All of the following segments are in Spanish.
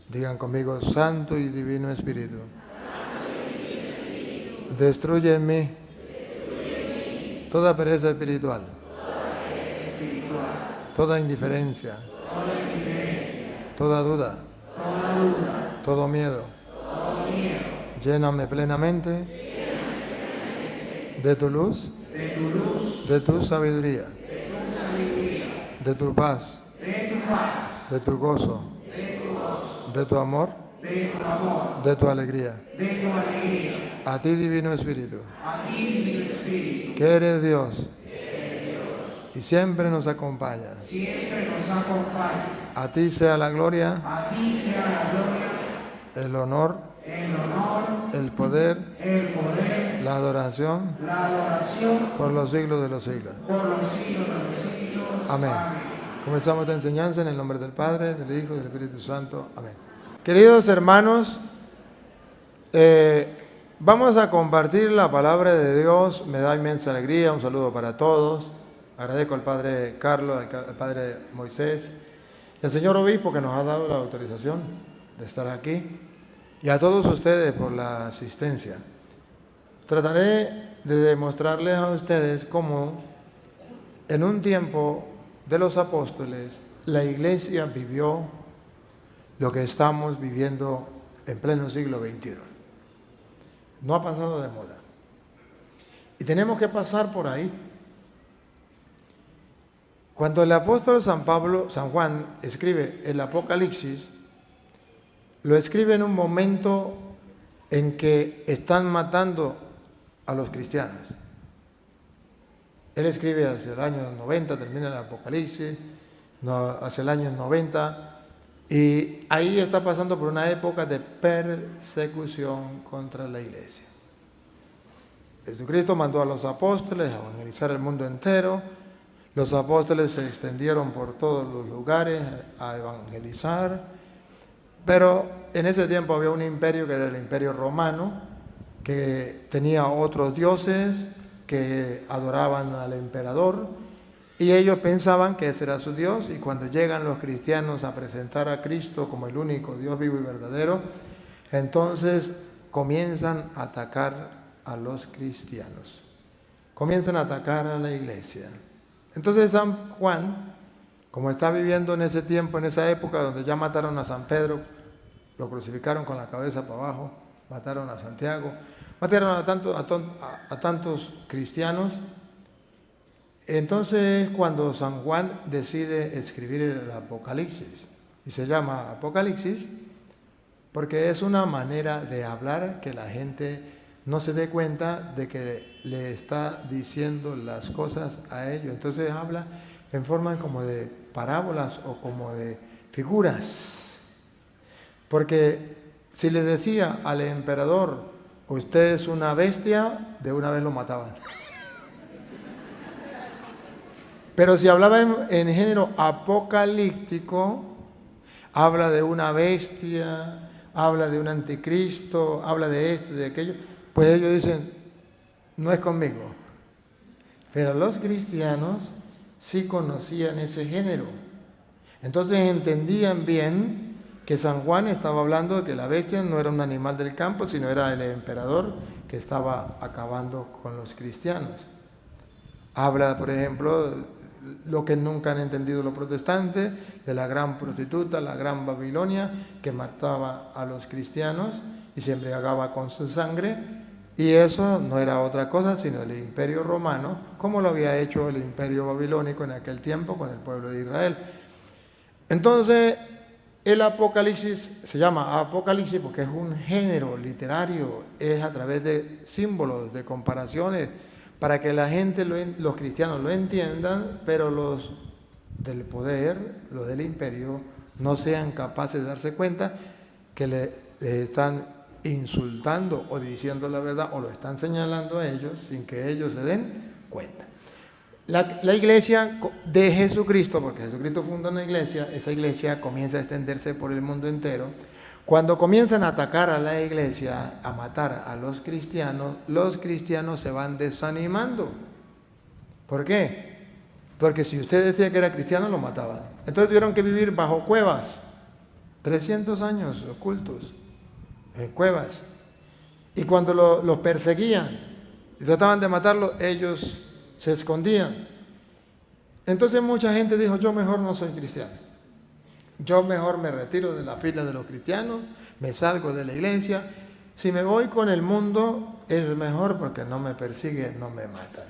Digan conmigo, Santo y Divino Espíritu. Destruye en mí toda pereza espiritual, toda indiferencia, toda duda, todo miedo. Lléname plenamente de tu luz, de tu sabiduría, de tu paz, de tu gozo, de tu amor, de tu alegría. A ti, Divino Espíritu, que eres Dios y siempre nos acompaña. A ti sea la gloria, el honor, el poder, la adoración por los siglos de los siglos. Amén. Comenzamos esta enseñanza en el nombre del Padre, del Hijo y del Espíritu Santo. Amén. Queridos hermanos, vamos a compartir la palabra de Dios. Me da inmensa alegría. Un saludo para todos. Agradezco al Padre Carlos, al Padre Moisés y al Señor Obispo que nos ha dado la autorización de estar aquí, y a todos ustedes por la asistencia. Trataré de demostrarles a ustedes cómo en un tiempo de los apóstoles la Iglesia vivió lo que estamos viviendo en pleno siglo XXI. No ha pasado de moda. Y tenemos que pasar por ahí. Cuando el apóstol San Juan escribe el Apocalipsis, lo escribe en un momento en que están matando a los cristianos. Él escribe hacia el año 90, termina el Apocalipsis, hacia el año 90, y ahí está pasando por una época de persecución contra la Iglesia. Jesucristo mandó a los apóstoles a evangelizar el mundo entero. Los apóstoles se extendieron por todos los lugares a evangelizar, pero en ese tiempo había un imperio que era el Imperio Romano, que tenía otros dioses que adoraban al emperador, y ellos pensaban que ese era su Dios, y cuando llegan los cristianos a presentar a Cristo como el único Dios vivo y verdadero, entonces comienzan a atacar a los cristianos, comienzan a atacar a la Iglesia. Entonces San Juan, como está viviendo en ese tiempo, en esa época donde ya mataron a San Pedro, lo crucificaron con la cabeza para abajo, mataron a Santiago, mataron a tantos cristianos. Entonces cuando San Juan decide escribir el Apocalipsis, y se llama Apocalipsis porque es una manera de hablar que la gente no se dé cuenta de que le está diciendo las cosas a ellos. Entonces habla en forma como de parábolas o como de figuras. Porque si le decía al emperador, usted es una bestia, de una vez lo mataban. Pero si hablaba en género apocalíptico, habla de una bestia, habla de un anticristo, habla de esto y de aquello, pues ellos dicen, no es conmigo. Pero los cristianos sí conocían ese género. Entonces entendían bien que San Juan estaba hablando de que la bestia no era un animal del campo, sino era el emperador que estaba acabando con los cristianos. Habla, por ejemplo, lo que nunca han entendido los protestantes, de la gran prostituta, la gran Babilonia, que mataba a los cristianos y se embriagaba con su sangre. Y eso no era otra cosa sino el Imperio Romano, como lo había hecho el Imperio Babilónico en aquel tiempo con el pueblo de Israel. Entonces, el Apocalipsis se llama Apocalipsis porque es un género literario, es a través de símbolos, de comparaciones, para que la gente, los cristianos lo entiendan, pero los del poder, los del imperio, no sean capaces de darse cuenta que le están insultando o diciendo la verdad, o lo están señalando a ellos sin que ellos se den cuenta. La iglesia de Jesucristo, porque Jesucristo fundó una iglesia, esa iglesia comienza a extenderse por el mundo entero. Cuando comienzan a atacar a la iglesia, a matar a los cristianos se van desanimando. ¿Por qué? Porque si usted decía que era cristiano, lo mataban. Entonces tuvieron que vivir bajo cuevas. 300 años ocultos en cuevas. Y cuando los perseguían y trataban de matarlos, ellos se escondían. Entonces mucha gente dijo, yo mejor no soy cristiano. Yo mejor me retiro de la fila de los cristianos, me salgo de la iglesia. Si me voy con el mundo es mejor porque no me persiguen, no me matan.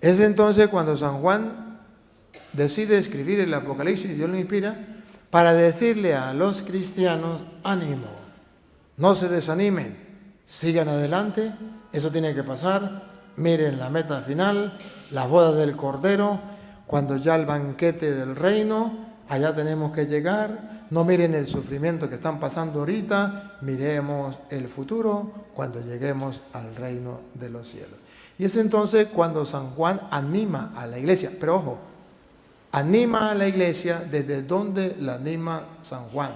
Es entonces cuando San Juan decide escribir el Apocalipsis, Dios lo inspira, para decirle a los cristianos, ánimo, no se desanimen, sigan adelante, eso tiene que pasar, miren la meta final, las bodas del Cordero, cuando ya el banquete del reino, allá tenemos que llegar, no miren el sufrimiento que están pasando ahorita, miremos el futuro cuando lleguemos al reino de los cielos. Y es entonces cuando San Juan anima a la iglesia, pero ojo, anima a la iglesia desde donde la anima San Juan.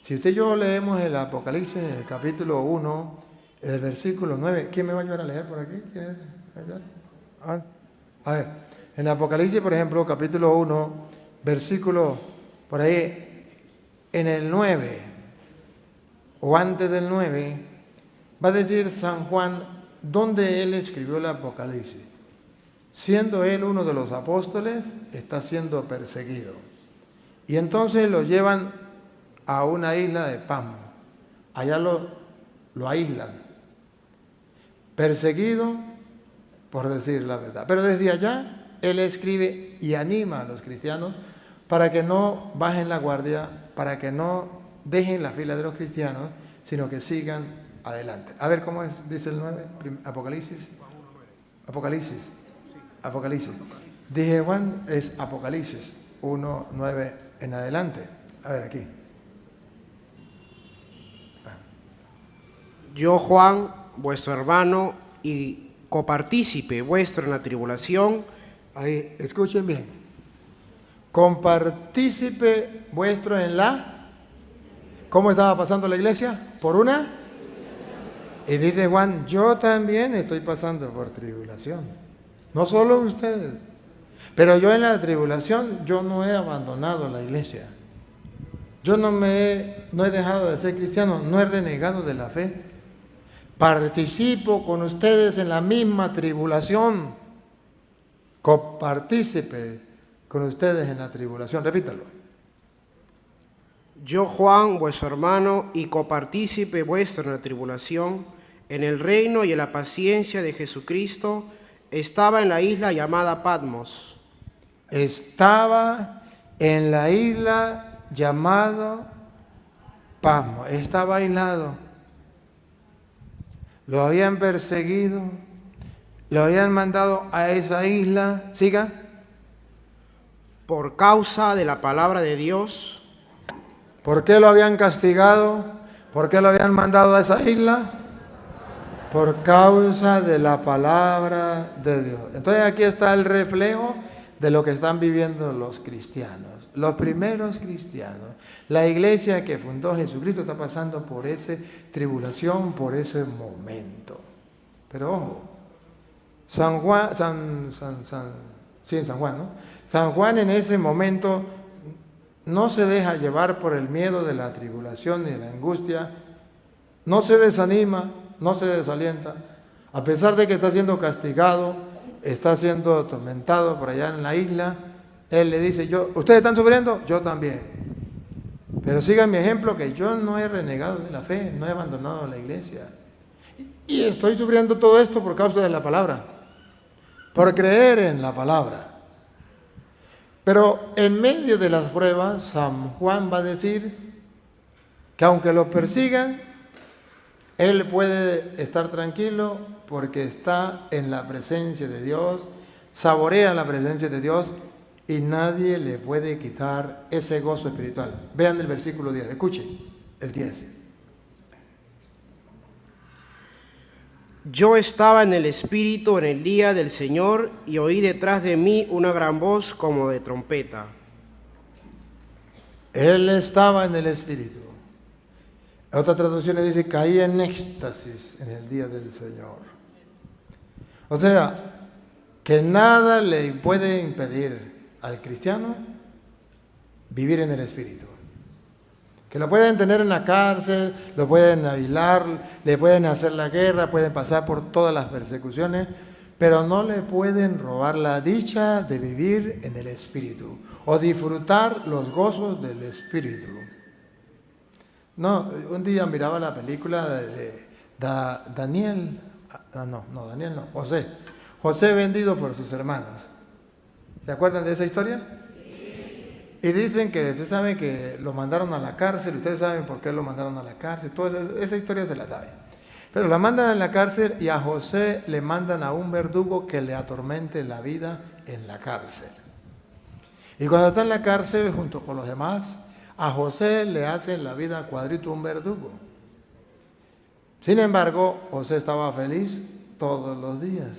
Si usted y yo leemos el Apocalipsis en el capítulo 1, el versículo 9, ¿quién me va a ayudar a leer por aquí? ¿Quién es? A ver, en Apocalipsis, por ejemplo, capítulo 1, versículo por ahí, en el 9, o antes del 9, va a decir San Juan dónde él escribió el Apocalipsis. Siendo él uno de los apóstoles, está siendo perseguido. Y entonces lo llevan a una isla de Pasmo. Allá lo aíslan. Perseguido por decir la verdad. Pero desde allá él escribe y anima a los cristianos para que no bajen la guardia, para que no dejen la fila de los cristianos, sino que sigan adelante. A ver cómo es, dice el 9, Apocalipsis. Apocalipsis. Dije Juan, es Apocalipsis 1, 9 en adelante. A ver aquí. Yo, Juan, vuestro hermano y copartícipe vuestro en la tribulación. Ahí, escuchen bien. Compartícipe vuestro en la... ¿Cómo estaba pasando la iglesia? ¿Por una? Y dice Juan, yo también estoy pasando por tribulación. No solo ustedes. Pero yo en la tribulación, yo no he abandonado la iglesia. Yo no he dejado de ser cristiano, no he renegado de la fe. Participo con ustedes en la misma tribulación. Copartícipe con ustedes en la tribulación. Repítalo. Yo, Juan, vuestro hermano y copartícipe vuestro en la tribulación, en el reino y en la paciencia de Jesucristo, estaba en la isla llamada Patmos. Estaba en la isla llamada Patmos. Estaba aislado. Lo habían perseguido. Lo habían mandado a esa isla. Siga. Por causa de la palabra de Dios. ¿Por qué lo habían castigado? ¿Por qué lo habían mandado a esa isla? Por causa de la palabra de Dios. Entonces aquí está el reflejo de lo que están viviendo los cristianos, los primeros cristianos. La iglesia que fundó Jesucristo está pasando por esa tribulación, por ese momento. Pero ojo, San Juan, en San Juan, ¿no? San Juan en ese momento no se deja llevar por el miedo de la tribulación ni de la angustia, no se desanima, no se desalienta, a pesar de que está siendo castigado, está siendo atormentado por allá en la isla. Él le dice, ¿ustedes están sufriendo? Yo también. Pero sigan mi ejemplo, que yo no he renegado de la fe, no he abandonado la iglesia. Y estoy sufriendo todo esto por causa de la palabra, por creer en la palabra. Pero en medio de las pruebas, San Juan va a decir que aunque lo persigan, él puede estar tranquilo porque está en la presencia de Dios, saborea la presencia de Dios y nadie le puede quitar ese gozo espiritual. Vean el versículo 10, escuchen el 10. Yo estaba en el Espíritu en el día del Señor y oí detrás de mí una gran voz como de trompeta. Él estaba en el Espíritu. Otra traducción dice, caía en éxtasis en el día del Señor. O sea, que nada le puede impedir al cristiano vivir en el Espíritu. Que lo pueden tener en la cárcel, lo pueden aislar, le pueden hacer la guerra, pueden pasar por todas las persecuciones, pero no le pueden robar la dicha de vivir en el Espíritu o disfrutar los gozos del Espíritu. No, un día miraba la película de Daniel, Daniel no, José vendido por sus hermanos. ¿Se acuerdan de esa historia? Y dicen que ustedes saben que lo mandaron a la cárcel, ustedes saben por qué lo mandaron a la cárcel, toda esa historia se la sabe. Pero la mandan a la cárcel y a José le mandan a un verdugo que le atormente la vida en la cárcel. Y cuando está en la cárcel junto con los demás, a José le hace la vida cuadrito un verdugo. Sin embargo, José estaba feliz todos los días.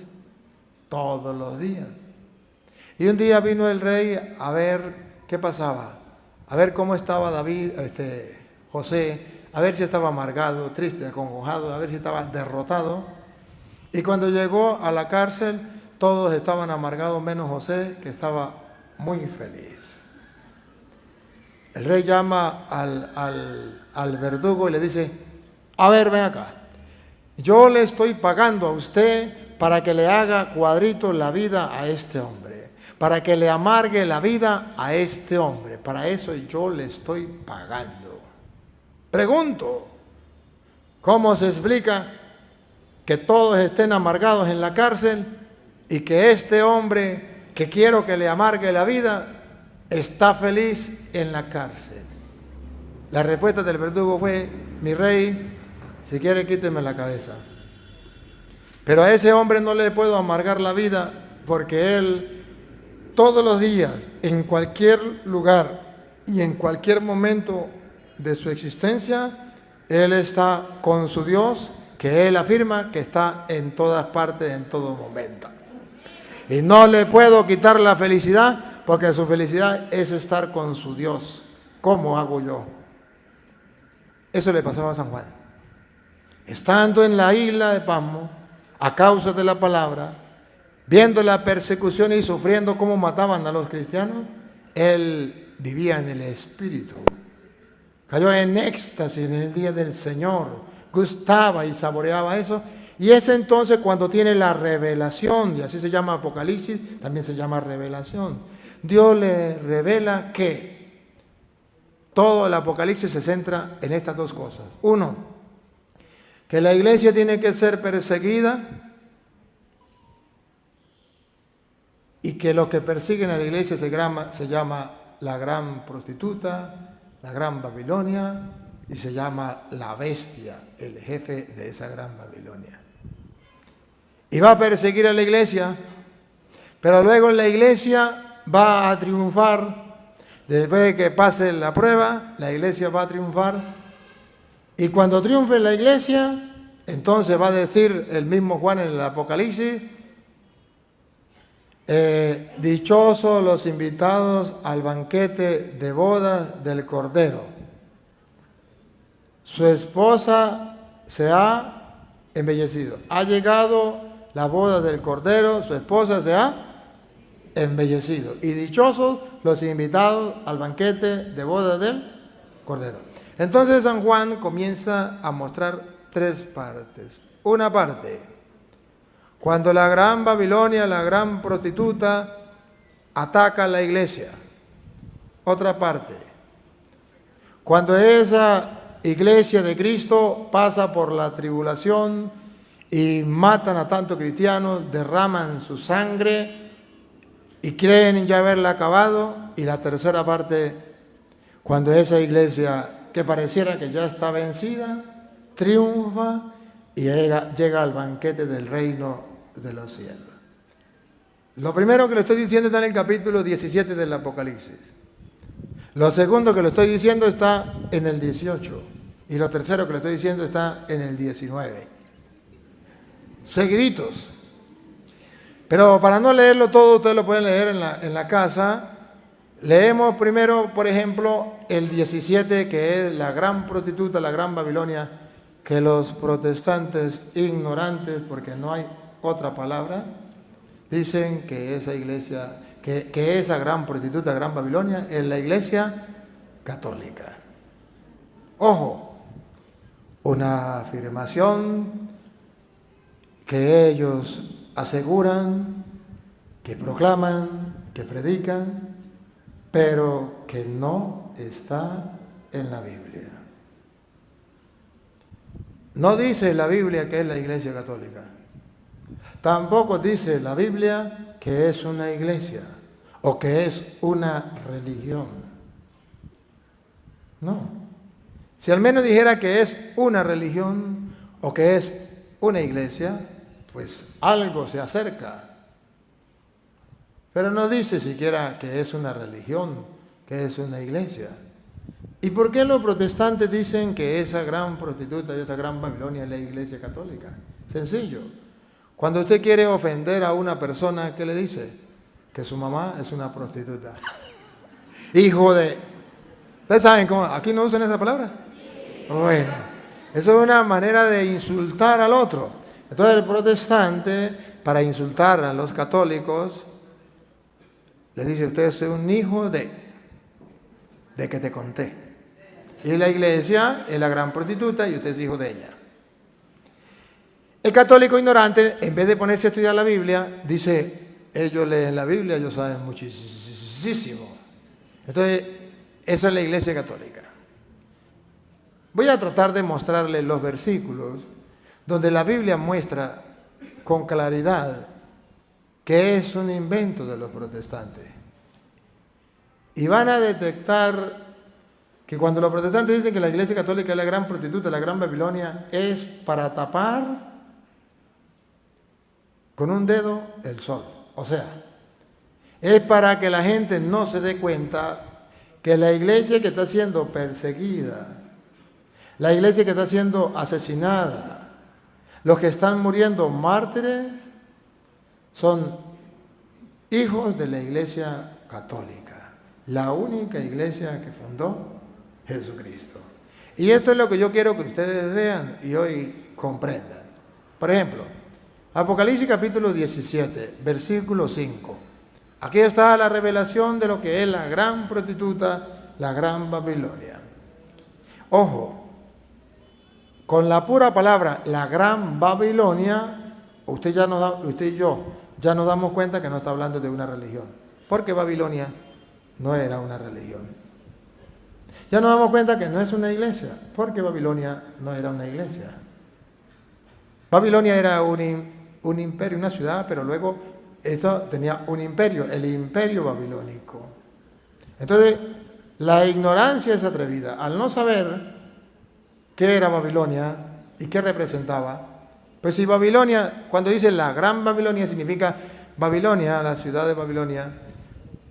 Y un día vino el rey a ver qué pasaba, a ver cómo estaba José, a ver si estaba amargado, triste, acongojado, a ver si estaba derrotado. Y cuando llegó a la cárcel, todos estaban amargados menos José, que estaba muy feliz. El rey llama al verdugo y le dice: a ver, ven acá, yo le estoy pagando a usted para que le haga cuadrito la vida a este hombre, para que le amargue la vida a este hombre. Para eso yo le estoy pagando. Pregunto, ¿cómo se explica que todos estén amargados en la cárcel y que este hombre que quiero que le amargue la vida está feliz en la cárcel? La respuesta del verdugo fue: mi rey, si quiere quíteme la cabeza. Pero a ese hombre no le puedo amargar la vida porque él todos los días, en cualquier lugar y en cualquier momento de su existencia, él está con su Dios, que él afirma que está en todas partes, en todo momento. Y no le puedo quitar la felicidad, porque su felicidad es estar con su Dios. ¿Cómo hago yo? Eso le pasaba a San Juan. Estando en la isla de Patmos, a causa de la palabra, viendo la persecución y sufriendo cómo mataban a los cristianos, él vivía en el Espíritu. Cayó en éxtasis en el día del Señor, gustaba y saboreaba eso. Y es entonces cuando tiene la revelación, y así se llama Apocalipsis, también se llama revelación. Dios le revela que todo el Apocalipsis se centra en estas dos cosas. Uno, que la iglesia tiene que ser perseguida, y que los que persiguen a la iglesia se llama la gran prostituta, la gran Babilonia, y se llama la bestia, el jefe de esa gran Babilonia. Y va a perseguir a la iglesia, pero luego la iglesia va a triunfar. Después de que pase la prueba, la iglesia va a triunfar. Y cuando triunfe la iglesia, entonces va a decir el mismo Juan en el Apocalipsis: dichosos los invitados al banquete de bodas del Cordero. Su esposa se ha embellecido. Ha llegado la boda del Cordero, su esposa se ha embellecido. Y dichosos los invitados al banquete de bodas del Cordero. Entonces San Juan comienza a mostrar tres partes. Una parte, cuando la gran Babilonia, la gran prostituta, ataca a la iglesia. Otra parte, cuando esa iglesia de Cristo pasa por la tribulación y matan a tantos cristianos, derraman su sangre y creen ya haberla acabado. Y la tercera parte, cuando esa iglesia que pareciera que ya está vencida, triunfa y llega al banquete del reino de los cielos. Lo primero que le estoy diciendo está en el capítulo 17 del Apocalipsis. Lo segundo que le estoy diciendo está en el 18. Y lo tercero que le estoy diciendo está en el 19. Seguiditos. Pero para no leerlo todo, ustedes lo pueden leer en la casa. Leemos primero, por ejemplo, el 17, que es la gran prostituta, la gran Babilonia, que los protestantes ignorantes, porque no hay otra palabra, dicen que esa iglesia, que esa gran prostituta, gran Babilonia, es la iglesia católica. Ojo, una afirmación que ellos aseguran, que proclaman, que predican, pero que no está en la Biblia. No dice la Biblia que es la Iglesia Católica. Tampoco dice la Biblia que es una iglesia o que es una religión. No. Si al menos dijera que es una religión o que es una iglesia, pues algo se acerca. Pero no dice siquiera que es una religión, que es una iglesia. ¿Y por qué los protestantes dicen que esa gran prostituta y esa gran Babilonia es la Iglesia Católica? Sencillo. Cuando usted quiere ofender a una persona, ¿qué le dice? Que su mamá es una prostituta. Hijo de... ¿Ustedes saben cómo? ¿Aquí no usan esa palabra? Bueno, eso es una manera de insultar al otro. Entonces el protestante, para insultar a los católicos, le dice: usted es un hijo de que te conté. Y la iglesia es la gran prostituta y usted es hijo de ella. El católico ignorante, en vez de ponerse a estudiar la Biblia, dice: ellos leen la Biblia, ellos saben muchísimo. Entonces, esa es la Iglesia Católica. Voy a tratar de mostrarles los versículos donde la Biblia muestra con claridad que es un invento de los protestantes. Y van a detectar que cuando los protestantes dicen que la Iglesia Católica es la gran prostituta, la gran Babilonia, es para tapar con un dedo el sol. O sea, es para que la gente no se dé cuenta que la iglesia que está siendo perseguida, la iglesia que está siendo asesinada, los que están muriendo mártires, son hijos de la Iglesia Católica, la única iglesia que fundó Jesucristo. Y esto es lo que yo quiero que ustedes vean y hoy comprendan. Por ejemplo, Apocalipsis capítulo 17, versículo 5. Aquí está la revelación de lo que es la gran prostituta, la gran Babilonia. Ojo, con la pura palabra, la gran Babilonia, usted y yo ya nos damos cuenta que no está hablando de una religión, porque Babilonia no era una religión. Ya nos damos cuenta que no es una iglesia, porque Babilonia no era una iglesia. Babilonia era un imperio, una ciudad, pero luego eso tenía un imperio, el imperio babilónico. Entonces, la ignorancia es atrevida. Al no saber qué era Babilonia y qué representaba, pues si Babilonia, cuando dice la gran Babilonia, significa Babilonia, la ciudad de Babilonia,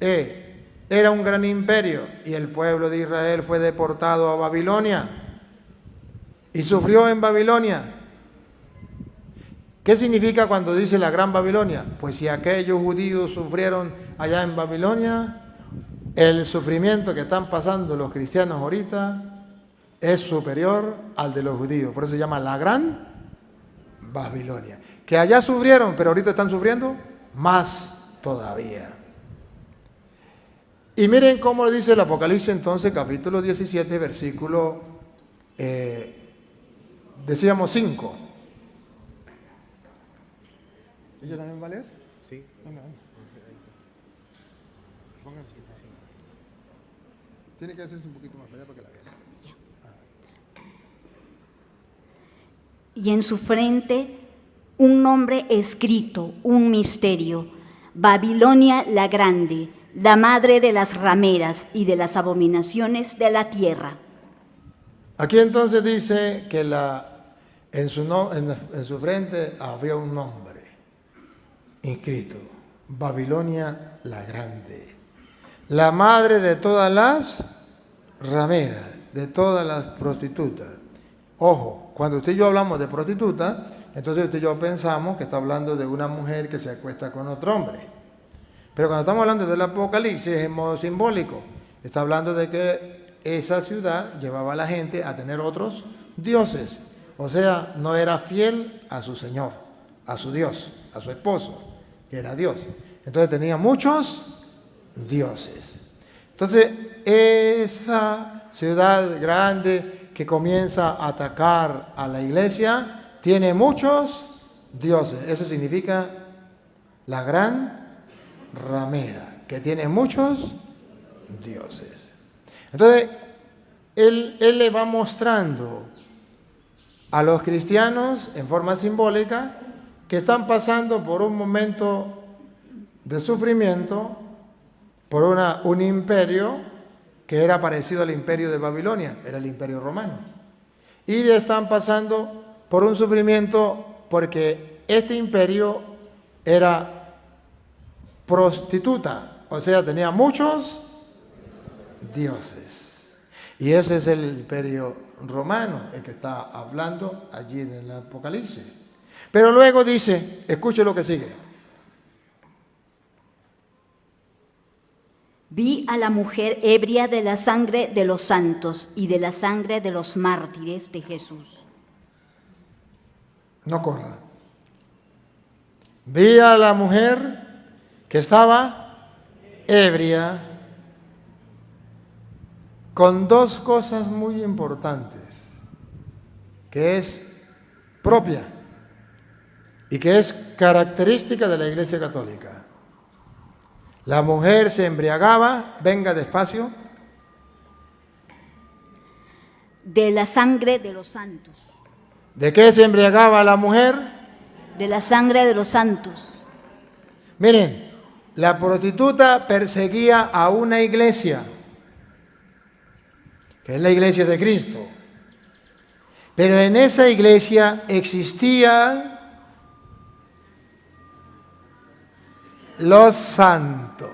era un gran imperio y el pueblo de Israel fue deportado a Babilonia y sufrió en Babilonia. ¿Qué significa cuando dice la gran Babilonia? Pues si aquellos judíos sufrieron allá en Babilonia, el sufrimiento que están pasando los cristianos ahorita es superior al de los judíos. Por eso se llama la gran Babilonia. Que allá sufrieron, pero ahorita están sufriendo más todavía. Y miren cómo dice el Apocalipsis entonces, capítulo 17, versículo, decíamos 5. ¿Ella también va a leer? Sí. Venga. Pónganse. Tiene que hacerse un poquito más para allá para que la vean. Y en su frente un nombre escrito, un misterio: Babilonia la Grande, la madre de las rameras y de las abominaciones de la tierra. Aquí entonces dice que en su frente había un nombre inscrito: Babilonia la Grande, la madre de todas las rameras, de todas las prostitutas. Ojo, cuando usted y yo hablamos de prostituta, entonces usted y yo pensamos que está hablando de una mujer que se acuesta con otro hombre. Pero cuando estamos hablando del Apocalipsis es en modo simbólico. Está hablando de que esa ciudad llevaba a la gente a tener otros dioses. O sea, no era fiel a su Señor, a su Dios, a su esposo, que era Dios. Entonces tenía muchos dioses. Entonces, esa ciudad grande que comienza a atacar a la iglesia tiene muchos dioses. Eso significa la gran ramera, que tiene muchos dioses. Entonces, él le va mostrando a los cristianos en forma simbólica que están pasando por un momento de sufrimiento, por un imperio que era parecido al imperio de Babilonia, era el imperio romano. Y están pasando por un sufrimiento porque este imperio era prostituta, o sea, tenía muchos dioses. Y ese es el imperio romano, el que está hablando allí en el Apocalipsis. Pero luego dice, escuche lo que sigue. Vi a la mujer ebria de la sangre de los santos y de la sangre de los mártires de Jesús. No corra. Vi a la mujer que estaba ebria con dos cosas muy importantes, que es propia y que es característica de la Iglesia Católica. La mujer se embriagaba, venga despacio, De la sangre de los santos. ¿de qué se embriagaba la mujer? De la sangre de los santos. Miren, la prostituta perseguía a una iglesia, que es la iglesia de Cristo. Pero en esa iglesia existían los santos.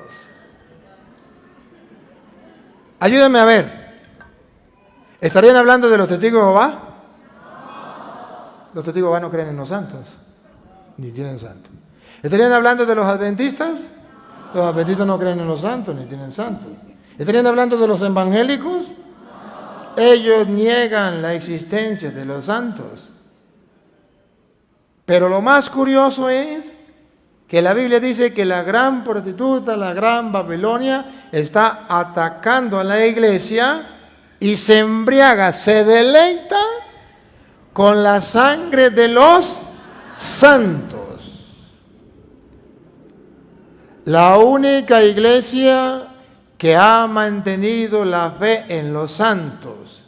Ayúdenme a ver. ¿Estarían hablando de los testigos de Jehová? Los testigos de Jehová no creen en los santos, ni tienen santos. ¿Estarían hablando de los adventistas? Los adventistas no creen en los santos, ni tienen santos. ¿Estarían hablando de los evangélicos? Ellos niegan la existencia de los santos. Pero lo más curioso es que la Biblia dice que la gran prostituta, la gran Babilonia, está atacando a la iglesia y se embriaga, se deleita con la sangre de los santos. La única iglesia que ha mantenido la fe en los santos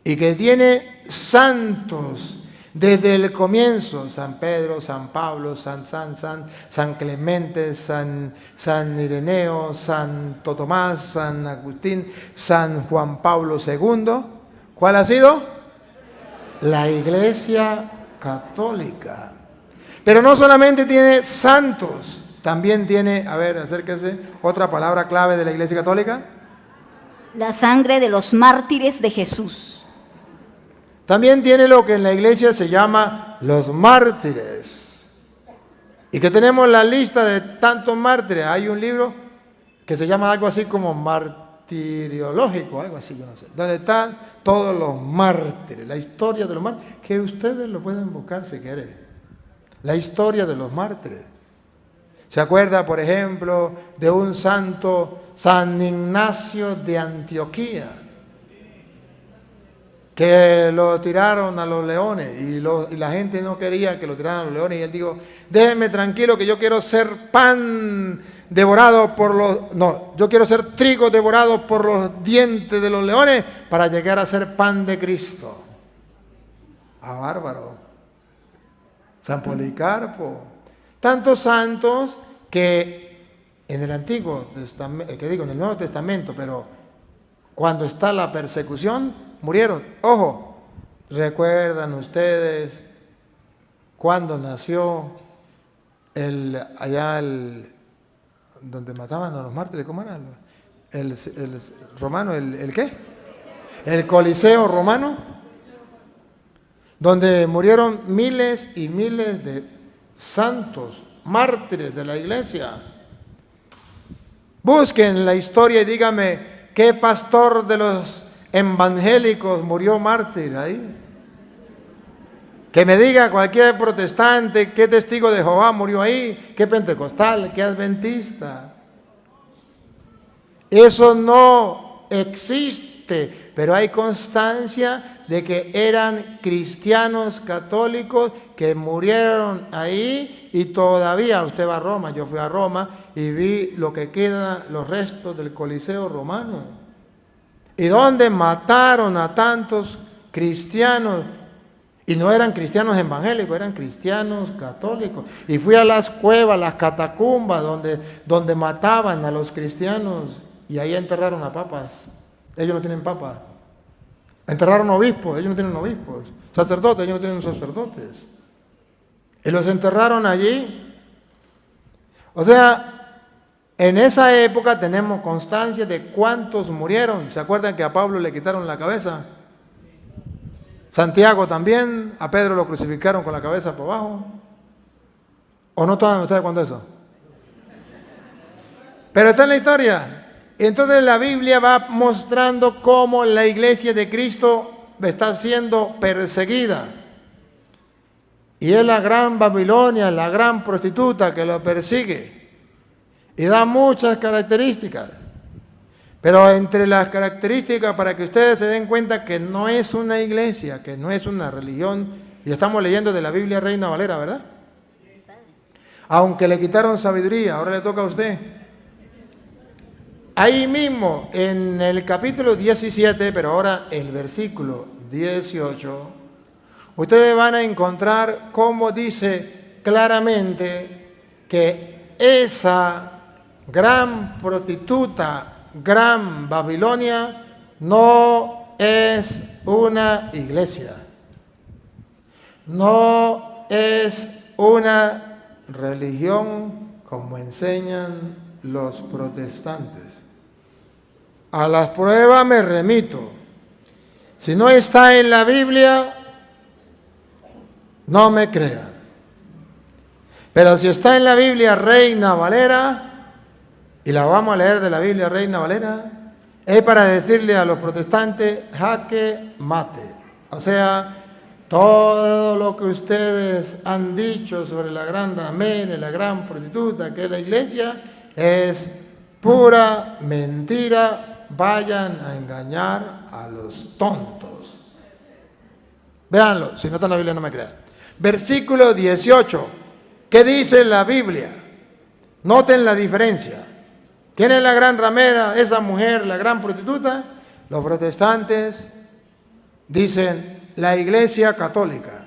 y que tiene santos desde el comienzo, San Pedro, San Pablo, San Clemente, San Ireneo, Santo Tomás, San Agustín, San Juan Pablo II. ¿Cuál ha sido? La Iglesia Católica. Pero no solamente tiene santos, también tiene, a ver, acérquese, otra palabra clave de la Iglesia Católica. La sangre de los mártires de Jesús. También tiene lo que en la iglesia se llama los mártires. Y que tenemos la lista de tantos mártires. Hay un libro que se llama algo así como martiriológico, algo así, yo no sé. Donde están todos los mártires, la historia de los mártires, que ustedes lo pueden buscar si quieren. La historia de los mártires. ¿Se acuerda, por ejemplo, de un santo, San Ignacio de Antioquía? Que lo tiraron a los leones y la gente no quería que lo tiraran a los leones y él dijo, déjenme tranquilo que yo quiero ser pan devorado por yo quiero ser trigo devorado por los dientes de los leones para llegar a ser pan de Cristo. Ah, bárbaro. San Policarpo. Tantos santos que en el Antiguo Testamento, en el Nuevo Testamento, pero cuando está la persecución, murieron. Ojo, ¿recuerdan ustedes cuando nació donde mataban a los mártires? ¿Cómo era? El romano, ¿el qué? El Coliseo romano, donde murieron miles y miles de santos, mártires de la iglesia. Busquen la historia y díganme qué pastor de los evangélicos murió mártir ahí. Que me diga cualquier protestante qué testigo de Jehová murió ahí, qué pentecostal, qué adventista. Eso no existe. pero hay constancia de que eran cristianos católicos que murieron ahí y todavía usted va a Roma, yo fui a Roma y vi lo que queda, los restos del Coliseo romano. Y donde mataron a tantos cristianos, y no eran cristianos evangélicos, eran cristianos católicos. Y fui a las cuevas, las catacumbas, donde mataban a los cristianos, y ahí enterraron a papas. Ellos no tienen papas. Enterraron obispos, ellos no tienen obispos. Sacerdotes, ellos no tienen sacerdotes. Y los enterraron allí. O sea, en esa época tenemos constancia de cuántos murieron. ¿Se acuerdan que a Pablo le quitaron la cabeza? Santiago también, a Pedro lo crucificaron con la cabeza por abajo. ¿O no toman ustedes cuando eso? Pero está en la historia. Entonces la Biblia va mostrando cómo la iglesia de Cristo está siendo perseguida. Y es la gran Babilonia, la gran prostituta que lo persigue. Y da muchas características. Pero entre las características, para que ustedes se den cuenta que no es una iglesia, que no es una religión, y estamos leyendo de la Biblia Reina Valera, ¿verdad? Aunque le quitaron sabiduría, ahora le toca a usted. Ahí mismo, en el capítulo 17, pero ahora el versículo 18, ustedes van a encontrar cómo dice claramente que esa gran prostituta, gran Babilonia, no es una iglesia, no es una religión como enseñan los protestantes. A las pruebas me remito. Si no está en la Biblia, no me crean. Pero si está en la Biblia Reina Valera, y la vamos a leer de la Biblia Reina Valera, es para decirle a los protestantes, jaque mate. O sea, todo lo que ustedes han dicho sobre la gran ramera, la gran prostituta, que es la iglesia, es pura mentira. Vayan a engañar a los tontos. Véanlo, si no está en la Biblia no me crean. Versículo 18. ¿Qué dice la Biblia? Noten la diferencia. ¿Quién es la gran ramera? Esa mujer, la gran prostituta. Los protestantes dicen la iglesia católica.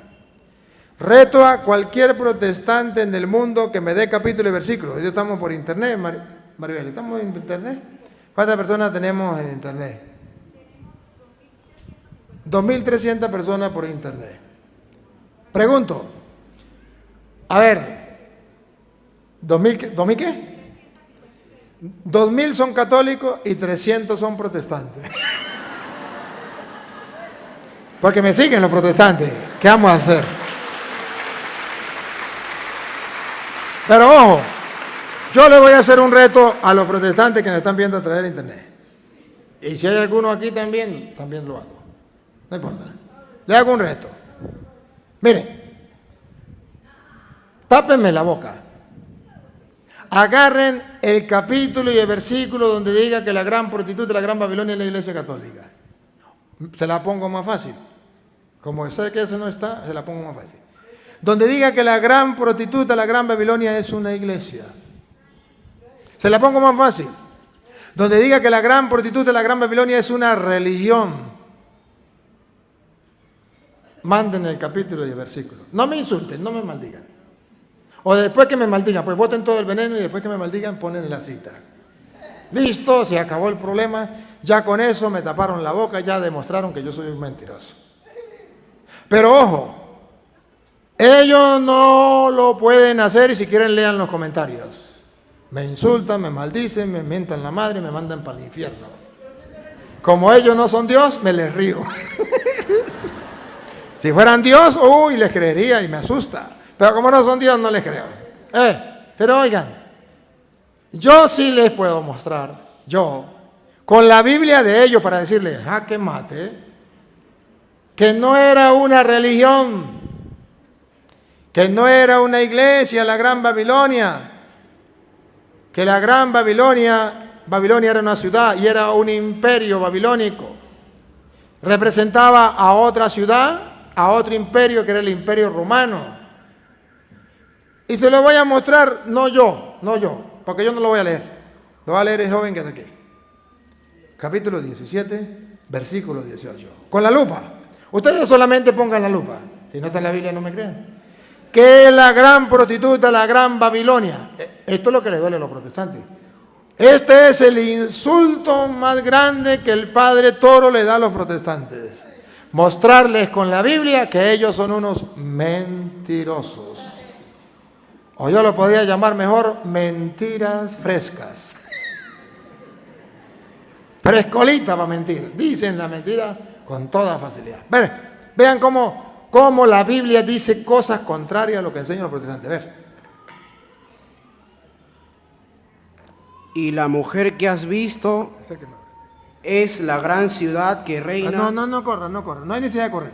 Reto a cualquier protestante en el mundo que me dé capítulo y versículo. Hoy estamos por internet, Maribel, ¿estamos en internet? ¿Cuántas personas tenemos en internet? 2.300 personas por internet. Pregunto, a ver, ¿2.000 qué? 2.000 son católicos y 300 son protestantes. Porque me siguen los protestantes. ¿Qué vamos a hacer? Pero ojo, yo le voy a hacer un reto a los protestantes que nos están viendo a través de internet. Y si hay alguno aquí también lo hago. No importa. Le hago un reto. Miren, tápenme la boca. Agarren el capítulo y el versículo donde diga que la gran prostituta, la gran Babilonia es la iglesia católica. Se la pongo más fácil. Como sé que ese no está, se la pongo más fácil. Donde diga que la gran prostituta, la gran Babilonia es una iglesia. Se la pongo más fácil. Donde diga que la gran prostituta, la gran Babilonia es una religión. Manden el capítulo y el versículo. No me insulten, no me maldigan. O después que me maldigan, pues boten todo el veneno y después que me maldigan ponen la cita. Listo, se acabó el problema. Ya con eso me taparon la boca, ya demostraron que yo soy un mentiroso. Pero ojo, ellos no lo pueden hacer y si quieren lean los comentarios. Me insultan, me maldicen, me mientan la madre y me mandan para el infierno. Como ellos no son Dios, me les río. Si fueran Dios, uy, les creería y me asusta. Pero como no son Dios, no les creo. Pero oigan, yo sí les puedo mostrar, yo, con la Biblia de ellos para decirles, jaque mate, que no era una religión, que no era una iglesia, la gran Babilonia, que la gran Babilonia era una ciudad y era un imperio babilónico. representaba a otra ciudad, a otro imperio que era el Imperio Romano. Y se lo voy a mostrar, no yo, porque yo no lo voy a leer. Lo va a leer el joven que está aquí. Capítulo 17, versículo 18. Con la lupa. Ustedes solamente pongan la lupa. Si no está en la Biblia, no me crean. Que es la gran prostituta, la gran Babilonia. Esto es lo que le duele a los protestantes. Este es el insulto más grande que el padre Toro le da a los protestantes. Mostrarles con la Biblia que ellos son unos mentirosos. O yo lo podría llamar mejor mentiras frescas. Frescolita para mentir. Dicen la mentira con toda facilidad. Vean cómo la Biblia dice cosas contrarias a lo que enseñan los protestantes. Ver. Y la mujer que has visto es la gran ciudad que reina. No corra. No hay necesidad de correr.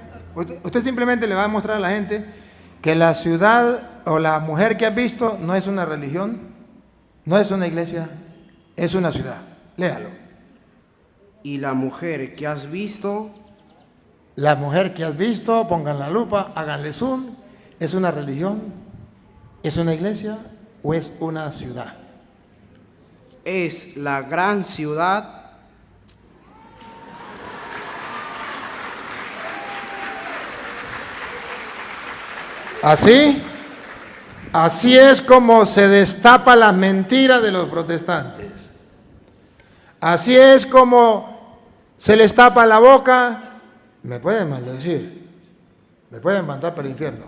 Usted simplemente le va a mostrar a la gente que la ciudad o la mujer que has visto no es una religión, no es una iglesia, es una ciudad. Léalo. Y la mujer que has visto. La mujer que has visto, pongan la lupa, háganle zoom, ¿es una religión? ¿Es una iglesia o es una ciudad? Es la gran ciudad. Así es como se destapa la mentira de los protestantes. Así es como se les tapa la boca. Me pueden maldecir, me pueden mandar para el infierno,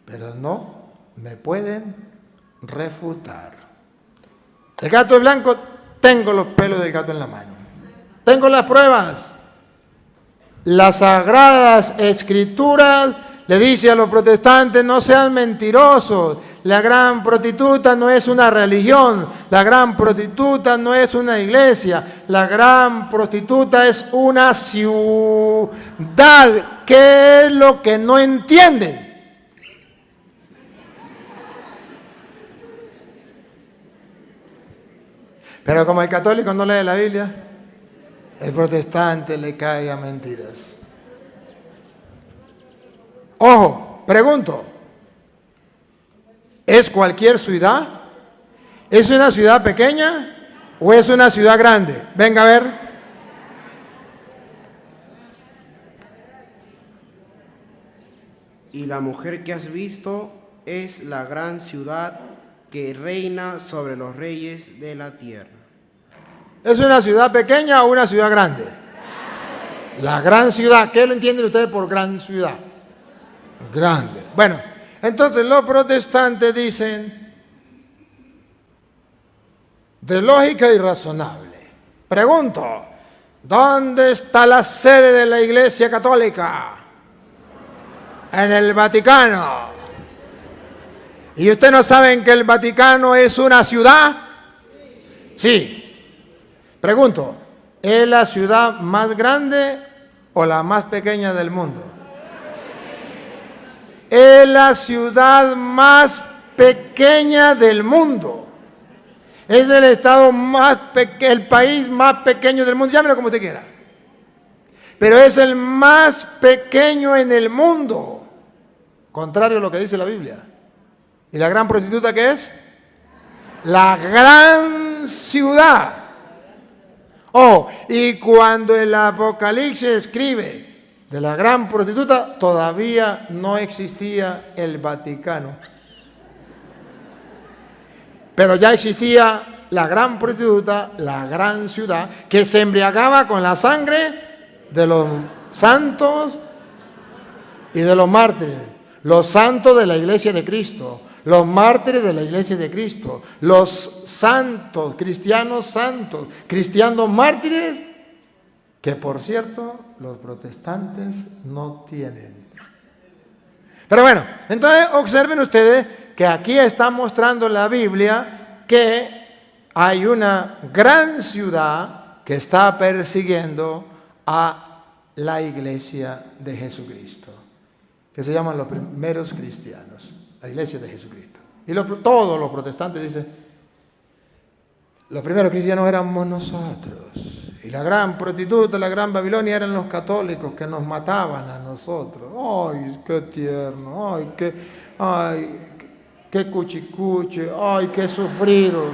pero no me pueden refutar. El gato es blanco, tengo los pelos del gato en la mano. Tengo las pruebas. Las sagradas escrituras le dice a los protestantes, no sean mentirosos. La gran prostituta no es una religión, la gran prostituta no es una iglesia, la gran prostituta es una ciudad. ¿Qué es lo que no entienden? Pero como el católico no lee la Biblia, el protestante le cae a mentiras. Ojo, pregunto, ¿es cualquier ciudad? ¿Es una ciudad pequeña o es una ciudad grande? Venga a ver. Y la mujer que has visto es la gran ciudad que reina sobre los reyes de la tierra. ¿Es una ciudad pequeña o una ciudad grande? La gran ciudad. ¿Qué lo entienden ustedes por gran ciudad? Grande. Bueno, entonces los protestantes dicen de lógica irrazonable. Pregunto, ¿dónde está la sede de la Iglesia Católica? En el Vaticano. ¿Y ustedes no saben que el Vaticano es una ciudad? Sí. Pregunto, ¿es la ciudad más grande o la más pequeña del mundo? Es la ciudad más pequeña del mundo. Es el estado más pequeño, el país más pequeño del mundo. Llámelo como usted quiera. Pero es el más pequeño en el mundo. Contrario a lo que dice la Biblia. ¿Y la gran prostituta qué es? La gran ciudad. Oh, y cuando el Apocalipsis escribe de la gran prostituta, todavía no existía el Vaticano. Pero ya existía la gran prostituta, la gran ciudad, que se embriagaba con la sangre de los santos y de los mártires. Los santos de la Iglesia de Cristo, los mártires de la Iglesia de Cristo, los santos, cristianos mártires, que por cierto los protestantes no tienen. Pero bueno, entonces observen ustedes que aquí está mostrando la Biblia que hay una gran ciudad que está persiguiendo a la Iglesia de Jesucristo, que se llaman los primeros cristianos, la Iglesia de Jesucristo. Y todos los protestantes dicen, los primeros cristianos éramos nosotros. Y la gran prostituta, la gran Babilonia eran los católicos que nos mataban a nosotros. ¡Ay, qué tierno! ¡Ay, qué cuchicuche! ¡Ay, qué sufridos!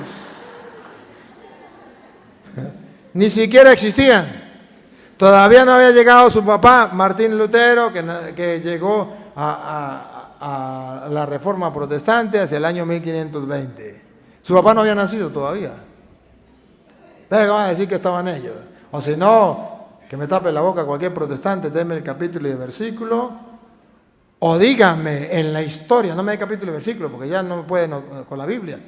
Ni siquiera existían. Todavía no había llegado su papá, Martín Lutero, que llegó a la Reforma Protestante hacia el año 1520. Su papá no había nacido todavía. Entonces van a decir que estaban ellos. O si no, que me tape la boca cualquier protestante, denme el capítulo y el versículo. O díganme en la historia, no me dé capítulo y versículo, porque ya no pueden con la Biblia.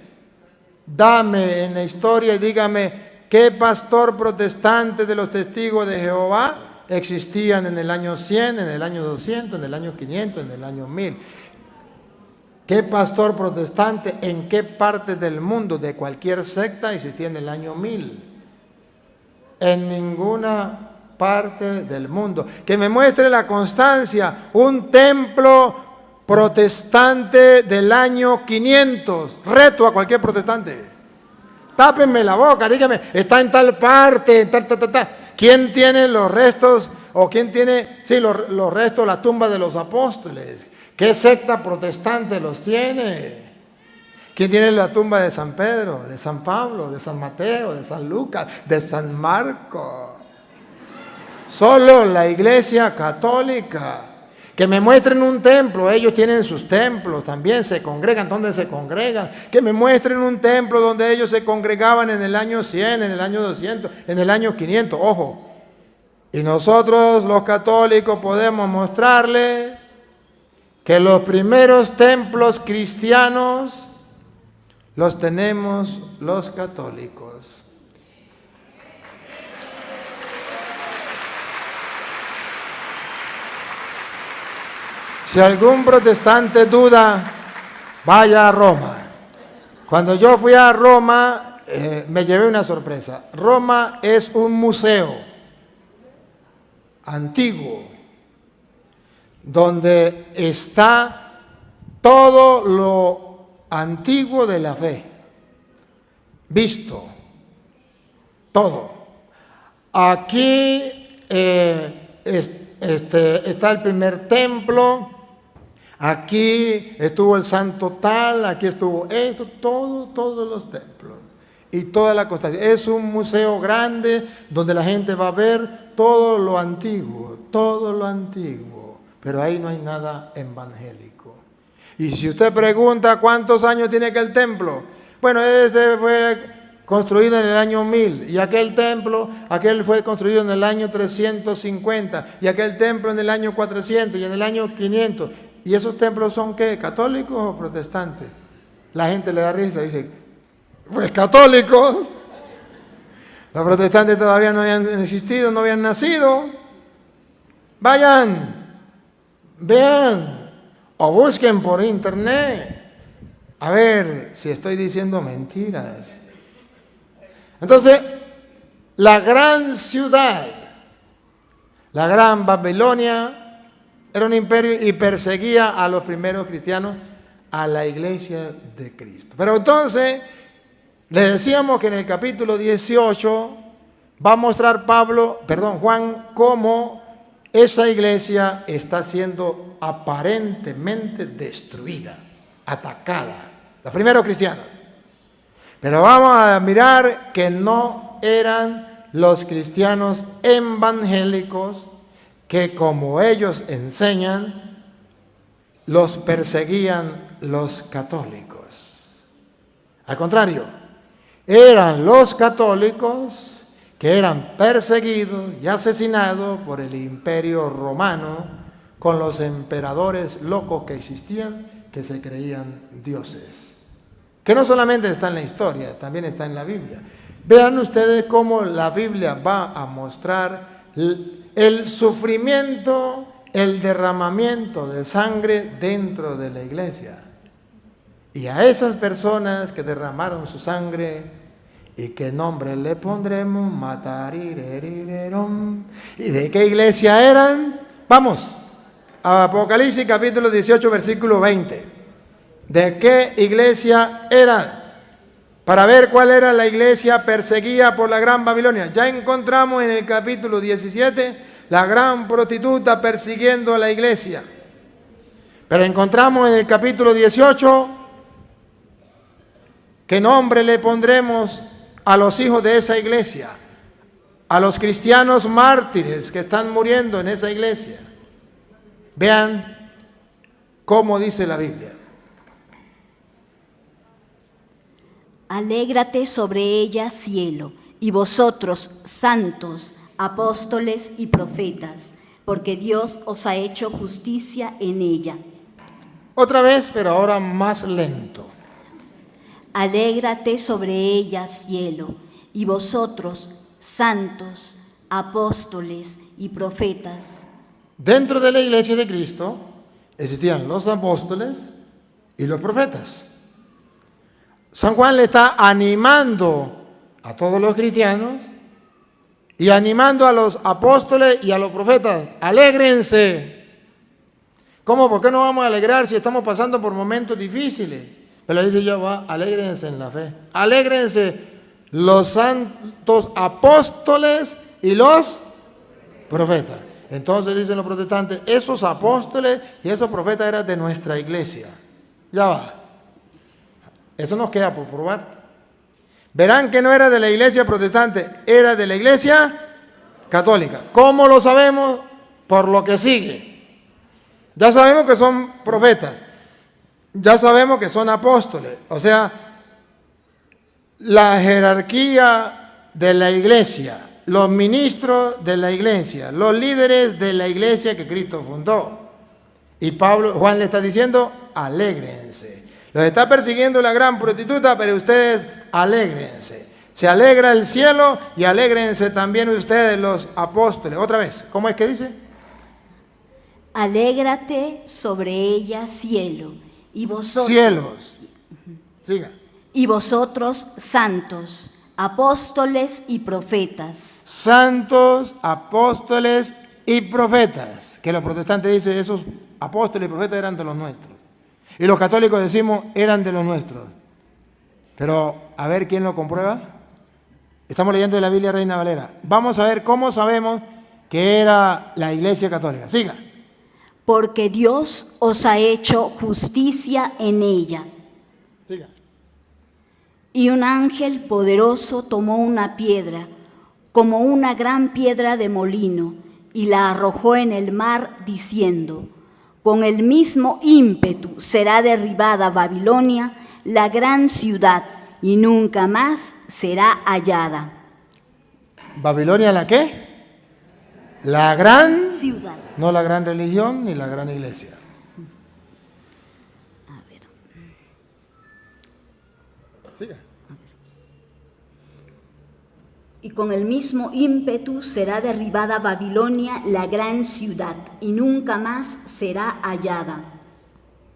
Dame en la historia y dígame qué pastor protestante de los testigos de Jehová existían en el año 100, en el año 200, en el año 500, en el año 1000. ¿Qué pastor protestante en qué parte del mundo de cualquier secta existía en el año 1000? En ninguna parte del mundo. Que me muestre la constancia, un templo protestante del año 500. Reto a cualquier protestante. Tápenme la boca, dígame, está en tal parte, en tal. ¿Quién tiene los restos, o quién tiene, sí, los restos, la tumba de los apóstoles? ¿Qué secta protestante los tiene? ¿Quién tiene la tumba de San Pedro, de San Pablo, de San Mateo, de San Lucas, de San Marcos? Solo la Iglesia Católica. Que me muestren un templo, ellos tienen sus templos, también se congregan. ¿Dónde se congregan? Que me muestren un templo donde ellos se congregaban en el año 100, en el año 200, en el año 500, ojo. Y nosotros los católicos podemos mostrarle que los primeros templos cristianos los tenemos los católicos. Si algún protestante duda, vaya a Roma. Cuando yo fui a Roma, me llevé una sorpresa. Roma es un museo antiguo, donde está todo lo antiguo de la fe, visto, todo. Aquí está el primer templo, aquí estuvo el santo tal, aquí estuvo esto, todos los templos y toda la constancia. Es un museo grande donde la gente va a ver todo lo antiguo, pero ahí no hay nada evangélico. Y si usted pregunta cuántos años tiene aquel templo, bueno, ese fue construido en el año 1000, y aquel templo, aquel fue construido en el año 350, y aquel templo en el año 400, y en el año 500. ¿Y esos templos son qué? ¿Católicos o protestantes? La gente le da risa y dice, pues católicos. Los protestantes todavía no habían existido, no habían nacido. Vayan, vean, o busquen por internet, a ver si estoy diciendo mentiras. Entonces, la gran ciudad, la gran Babilonia, era un imperio y perseguía a los primeros cristianos, a la iglesia de Cristo. Pero entonces, les decíamos que en el capítulo 18 va a mostrar Juan, cómo esa iglesia está siendo aparentemente destruida, atacada, los primeros cristianos. Pero vamos a mirar que no eran los cristianos evangélicos que, como ellos enseñan, los perseguían los católicos. Al contrario, eran los católicos que eran perseguidos y asesinados por el imperio romano, con los emperadores locos que existían, que se creían dioses. Que no solamente está en la historia, también está en la Biblia. Vean ustedes cómo la Biblia va a mostrar el sufrimiento, el derramamiento de sangre dentro de la iglesia. Y a esas personas que derramaron su sangre, ¿y qué nombre le pondremos? Matarirerirerón. ¿Y de qué iglesia eran? Vamos, a Apocalipsis capítulo 18, versículo 20. ¿De qué iglesia eran? para ver cuál era la iglesia perseguida por la gran Babilonia. Ya encontramos en el capítulo 17 la gran prostituta persiguiendo a la iglesia. Pero encontramos en el capítulo 18 qué nombre le pondremos a los hijos de esa iglesia, a los cristianos mártires que están muriendo en esa iglesia. Vean cómo dice la Biblia. Alégrate sobre ella, cielo, y vosotros, santos, apóstoles y profetas, porque Dios os ha hecho justicia en ella. Otra vez, pero ahora más lento. Alégrate sobre ella, cielo, y vosotros, santos, apóstoles y profetas. Dentro de la iglesia de Cristo existían los apóstoles y los profetas. San Juan le está animando a todos los cristianos y animando a los apóstoles y a los profetas. Alégrense. ¿Cómo? ¿Por qué no vamos a alegrar si estamos pasando por momentos difíciles? Pero dice yo, alégrense en la fe. Alégrense los santos apóstoles y los profetas. Entonces dicen los protestantes, esos apóstoles y esos profetas eran de nuestra iglesia. Ya va. Eso nos queda por probar. Verán que no era de la iglesia protestante, era de la iglesia católica. ¿Cómo lo sabemos? Por lo que sigue. Ya sabemos que son profetas. Ya sabemos que son apóstoles. O sea, la jerarquía de la iglesia, los ministros de la iglesia, los líderes de la iglesia que Cristo fundó. Y Juan le está diciendo, alégrense. Los está persiguiendo la gran prostituta, pero ustedes alégrense. Se alegra el cielo y alégrense también ustedes los apóstoles. Otra vez, ¿cómo es que dice? Alégrate sobre ella, cielo, y vosotros... Cielos. Siga. Y vosotros, santos, apóstoles y profetas. Santos, apóstoles y profetas. Que los protestantes dicen, esos apóstoles y profetas eran de los nuestros. Y los católicos decimos, eran de los nuestros. Pero, a ver quién lo comprueba. Estamos leyendo de la Biblia Reina Valera. Vamos a ver cómo sabemos que era la iglesia católica. Siga. Porque Dios os ha hecho justicia en ella. Siga. Y un ángel poderoso tomó una piedra, como una gran piedra de molino, y la arrojó en el mar, diciendo: con el mismo ímpetu será derribada Babilonia, la gran ciudad, y nunca más será hallada. ¿Babilonia la qué? La gran ciudad. No la gran religión ni la gran iglesia. A ver. Siga. Y con el mismo ímpetu será derribada Babilonia, la gran ciudad, y nunca más será hallada.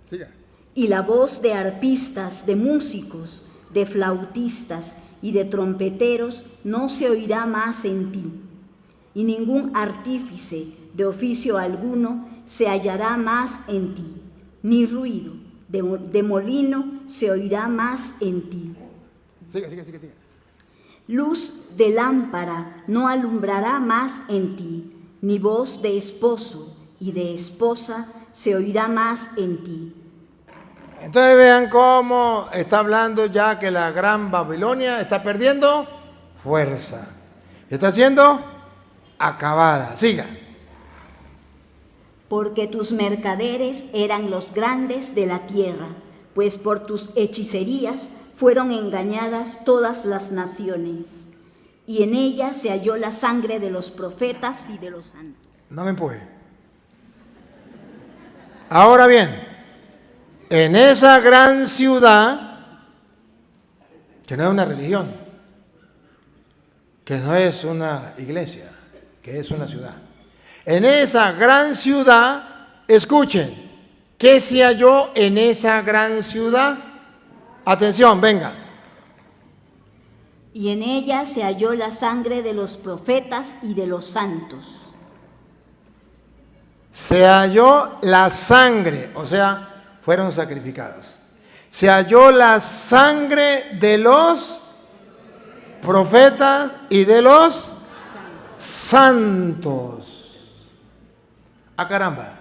Siga. Y la voz de arpistas, de músicos, de flautistas y de trompeteros no se oirá más en ti. Y ningún artífice de oficio alguno se hallará más en ti, ni ruido de molino se oirá más en ti. Siga. Luz de lámpara no alumbrará más en ti, ni voz de esposo y de esposa se oirá más en ti. Entonces vean cómo está hablando ya que la gran Babilonia está perdiendo fuerza. Está siendo acabada. Siga. Porque tus mercaderes eran los grandes de la tierra, pues por tus hechicerías fueron engañadas todas las naciones, y en ella se halló la sangre de los profetas y de los santos. No me empuje. Ahora bien, en esa gran ciudad, que no es una religión, que no es una iglesia, que es una ciudad. En esa gran ciudad, escuchen, ¿qué se halló en esa gran ciudad? Atención, venga. Y en ella se halló la sangre de los profetas y de los santos. Se halló la sangre, o sea, fueron sacrificados. se halló la sangre de los profetas y de los santos. ¡Ah, caramba!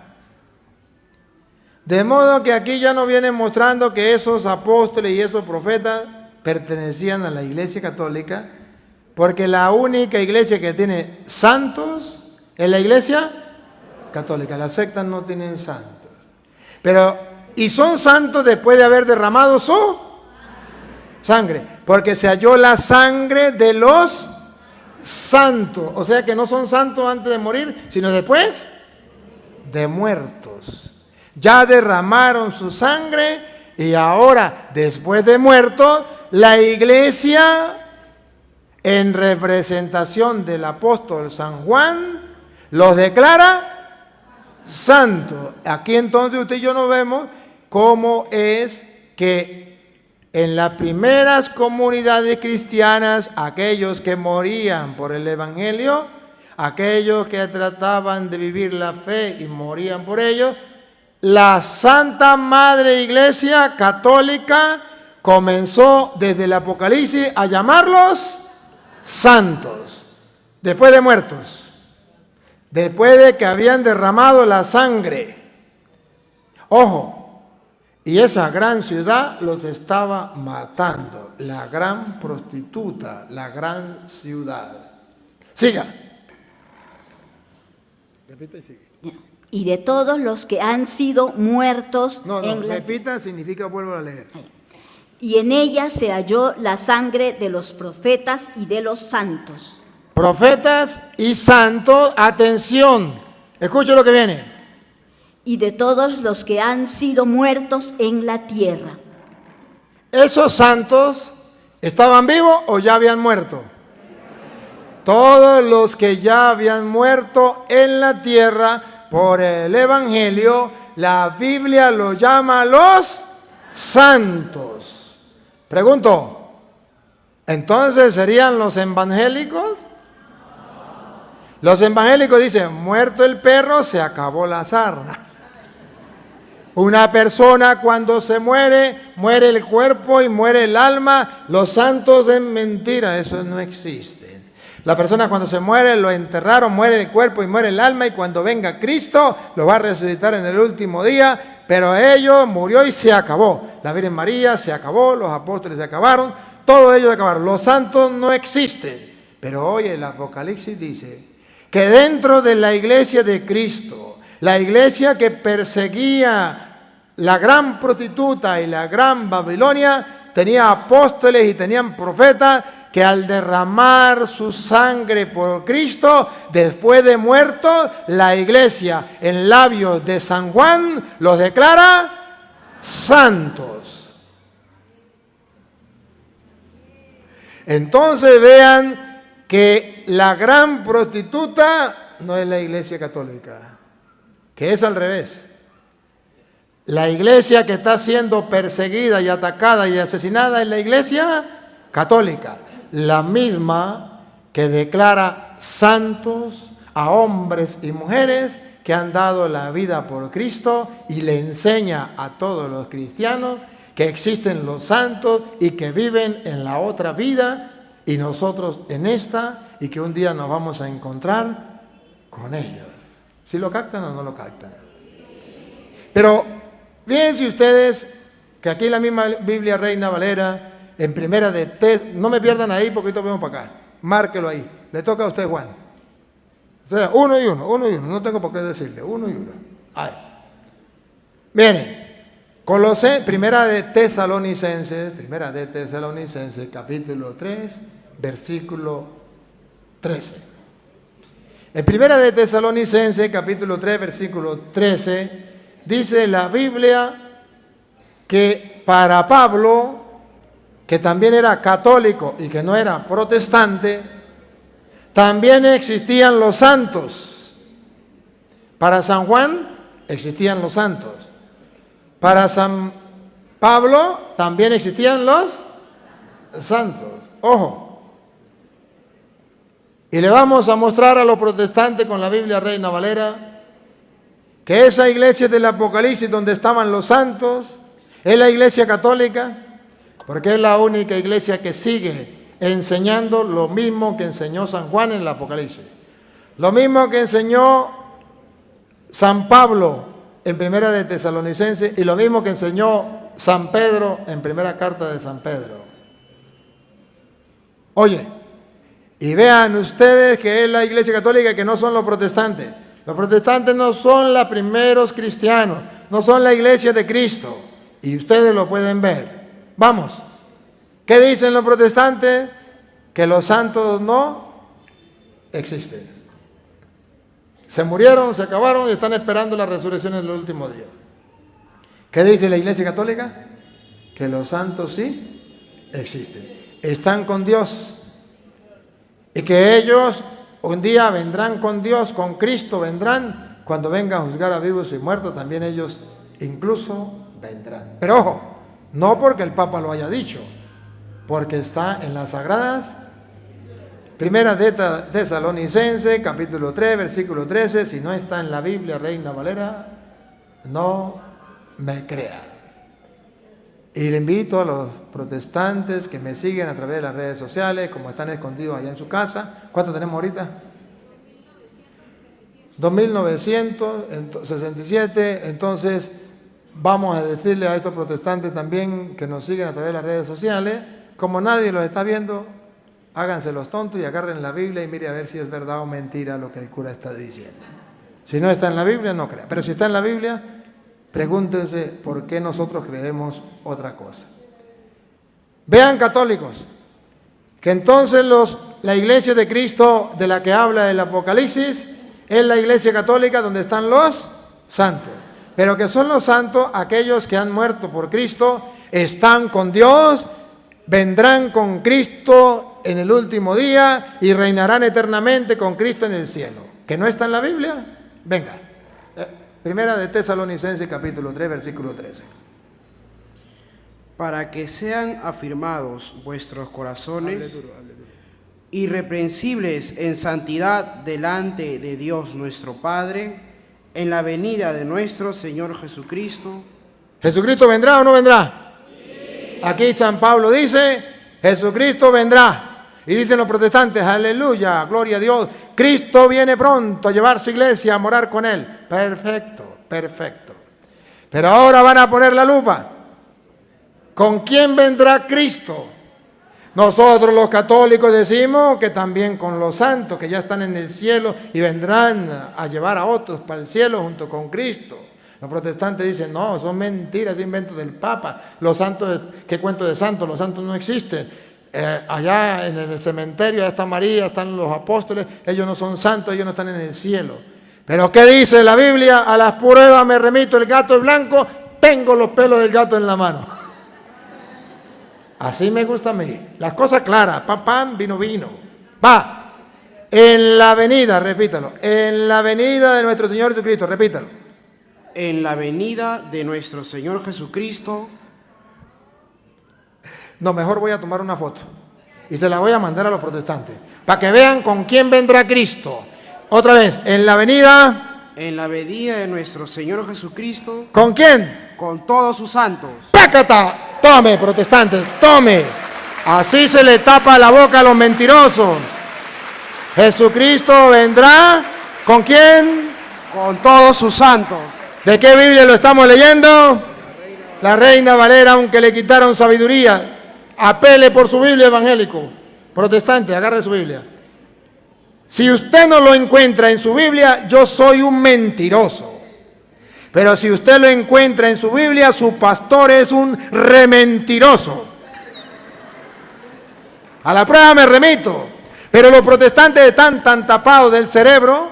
De modo que aquí ya nos vienen mostrando que esos apóstoles y esos profetas pertenecían a la Iglesia Católica, porque la única iglesia que tiene santos es la Iglesia Católica. Las sectas no tienen santos. Y son santos después de haber derramado su sangre, porque se halló la sangre de los santos. O sea que no son santos antes de morir, sino después de muertos. Ya derramaron su sangre y ahora, después de muertos, la iglesia, en representación del apóstol San Juan, los declara santos. Aquí entonces usted y yo nos vemos cómo es que en las primeras comunidades cristianas, aquellos que morían por el Evangelio, aquellos que trataban de vivir la fe y morían por ello, la Santa Madre Iglesia Católica comenzó desde el Apocalipsis a llamarlos santos, después de muertos, después de que habían derramado la sangre. Ojo, y esa gran ciudad los estaba matando, la gran prostituta, la gran ciudad. Siga. Repita y sigue. Y de todos los que han sido muertos repita significa vuelvo a leer. Y en ella se halló la sangre de los profetas y de los santos. Profetas y santos, atención, escuche lo que viene. Y de todos los que han sido muertos en la tierra. ¿Esos santos estaban vivos o ya habían muerto? Todos los que ya habían muerto en la tierra por el Evangelio, la Biblia los llama los santos. Pregunto, ¿entonces serían los evangélicos? Los evangélicos dicen, muerto el perro, se acabó la sarna. Una persona cuando se muere, muere el cuerpo y muere el alma. Los santos es mentira, eso no existe. La persona cuando se muere, lo enterraron, muere el cuerpo y muere el alma, y cuando venga Cristo, lo va a resucitar en el último día, pero ellos murió y se acabó. La Virgen María se acabó, los apóstoles se acabaron, todos ellos se acabaron. Los santos no existen. Pero hoy el Apocalipsis dice que dentro de la iglesia de Cristo, la iglesia que perseguía la gran prostituta y la gran Babilonia, tenía apóstoles y tenían profetas que al derramar su sangre por Cristo, después de muertos, la iglesia en labios de San Juan los declara santos. Entonces vean que la gran prostituta no es la iglesia católica, que es al revés. La iglesia que está siendo perseguida y atacada y asesinada es la iglesia católica, la misma que declara santos a hombres y mujeres que han dado la vida por Cristo, y le enseña a todos los cristianos que existen los santos y que viven en la otra vida y nosotros en esta, y que un día nos vamos a encontrar con ellos. ¿Sí lo captan o no lo captan? Pero fíjense ustedes que aquí la misma Biblia Reina Valera, en primera de no me pierdan ahí porque ahorita vemos para acá, márquelo ahí, le toca a usted, Juan. O sea, uno y uno, no tengo por qué decirle, uno y uno. Ahí. Miren, primera de Tesalonicenses, capítulo 3, versículo 13. En primera de Tesalonicenses, capítulo 3, versículo 13, dice la Biblia que para Pablo, que también era católico y que no era protestante, también existían los santos. Para San Juan existían los santos. Para San Pablo también existían los santos. Ojo. Y le vamos a mostrar a los protestantes con la Biblia Reina Valera que esa iglesia del Apocalipsis donde estaban los santos ¿Es la Iglesia Católica? Porque es la única iglesia que sigue enseñando lo mismo que enseñó San Juan en el Apocalipsis. Lo mismo que enseñó San Pablo en Primera de Tesalonicenses y lo mismo que enseñó San Pedro en Primera Carta de San Pedro. Oye, y vean ustedes que es la Iglesia Católica, que no son los protestantes. Los protestantes no son los primeros cristianos, no son la Iglesia de Cristo. Y ustedes lo pueden ver. Vamos, ¿qué dicen los protestantes? Que los santos no existen. Se murieron, se acabaron y están esperando la resurrección en el último día. ¿Qué dice la Iglesia Católica? Que los santos sí existen. Están con Dios. Y que ellos un día vendrán con Dios, con Cristo vendrán. Cuando venga a juzgar a vivos y muertos, también ellos incluso vendrán. Pero ojo, no porque el Papa lo haya dicho, porque está en las Sagradas. Primera de Tesalonicenses, capítulo 3, versículo 13. Si no está en la Biblia, Reina Valera, no me crea. Y le invito a los protestantes que me siguen a través de las redes sociales, como están escondidos allá en su casa. ¿Cuánto tenemos ahorita? 2.967. Entonces, vamos a decirle a estos protestantes también que nos siguen a través de las redes sociales, como nadie los está viendo, háganse los tontos y agarren la Biblia y mire a ver si es verdad o mentira lo que el cura está diciendo. Si no está en la Biblia, no crea. Pero si está en la Biblia, pregúntense por qué nosotros creemos otra cosa. Vean, católicos, que entonces la Iglesia de Cristo de la que habla el Apocalipsis es la Iglesia Católica donde están los santos. Pero que son los santos aquellos que han muerto por Cristo, están con Dios, vendrán con Cristo en el último día y reinarán eternamente con Cristo en el cielo. ¿Que no está en la Biblia? Venga. Primera de Tesalonicenses, capítulo 3, versículo 13. Para que sean afirmados vuestros corazones, irreprensibles en santidad delante de Dios nuestro Padre, en la venida de nuestro Señor Jesucristo. ¿Jesucristo vendrá o no vendrá? Sí. Aquí San Pablo dice, Jesucristo vendrá. Y dicen los protestantes, aleluya, gloria a Dios, Cristo viene pronto a llevar su iglesia, a morar con Él. Perfecto, perfecto. Pero ahora van a poner la lupa. ¿Con quién vendrá Cristo? Nosotros los católicos decimos que también con los santos que ya están en el cielo y vendrán a llevar a otros para el cielo junto con Cristo. Los protestantes dicen, no, son mentiras, inventos del Papa. Los santos, ¿qué cuento de santos? Los santos no existen. Allá en el cementerio está María, están los apóstoles, ellos no son santos, ellos no están en el cielo. Pero ¿qué dice la Biblia? A las pruebas me remito, el gato es blanco, tengo los pelos del gato en la mano. Así me gusta a mí. Las cosas claras, pan, pan, vino, vino. Va, en la venida, repítalo, en la venida de nuestro Señor Jesucristo, repítalo. En la venida de nuestro Señor Jesucristo. No, mejor voy a tomar una foto y se la voy a mandar a los protestantes para que vean con quién vendrá Cristo. Otra vez, en la venida. En la venida de nuestro Señor Jesucristo. ¿Con quién? Con todos sus santos. ¡Pácata! Tome, protestantes, tome. Así se le tapa la boca a los mentirosos. Jesucristo vendrá. ¿Con quién? Con todos sus santos. ¿De qué Biblia lo estamos leyendo? La Reina Valera, aunque le quitaron sabiduría. Apele por su Biblia, evangélico. Protestante, agarre su Biblia. Si usted no lo encuentra en su Biblia, yo soy un mentiroso. Pero si usted lo encuentra en su Biblia, su pastor es un rementiroso. A la prueba me remito. Pero los protestantes están tan tapados del cerebro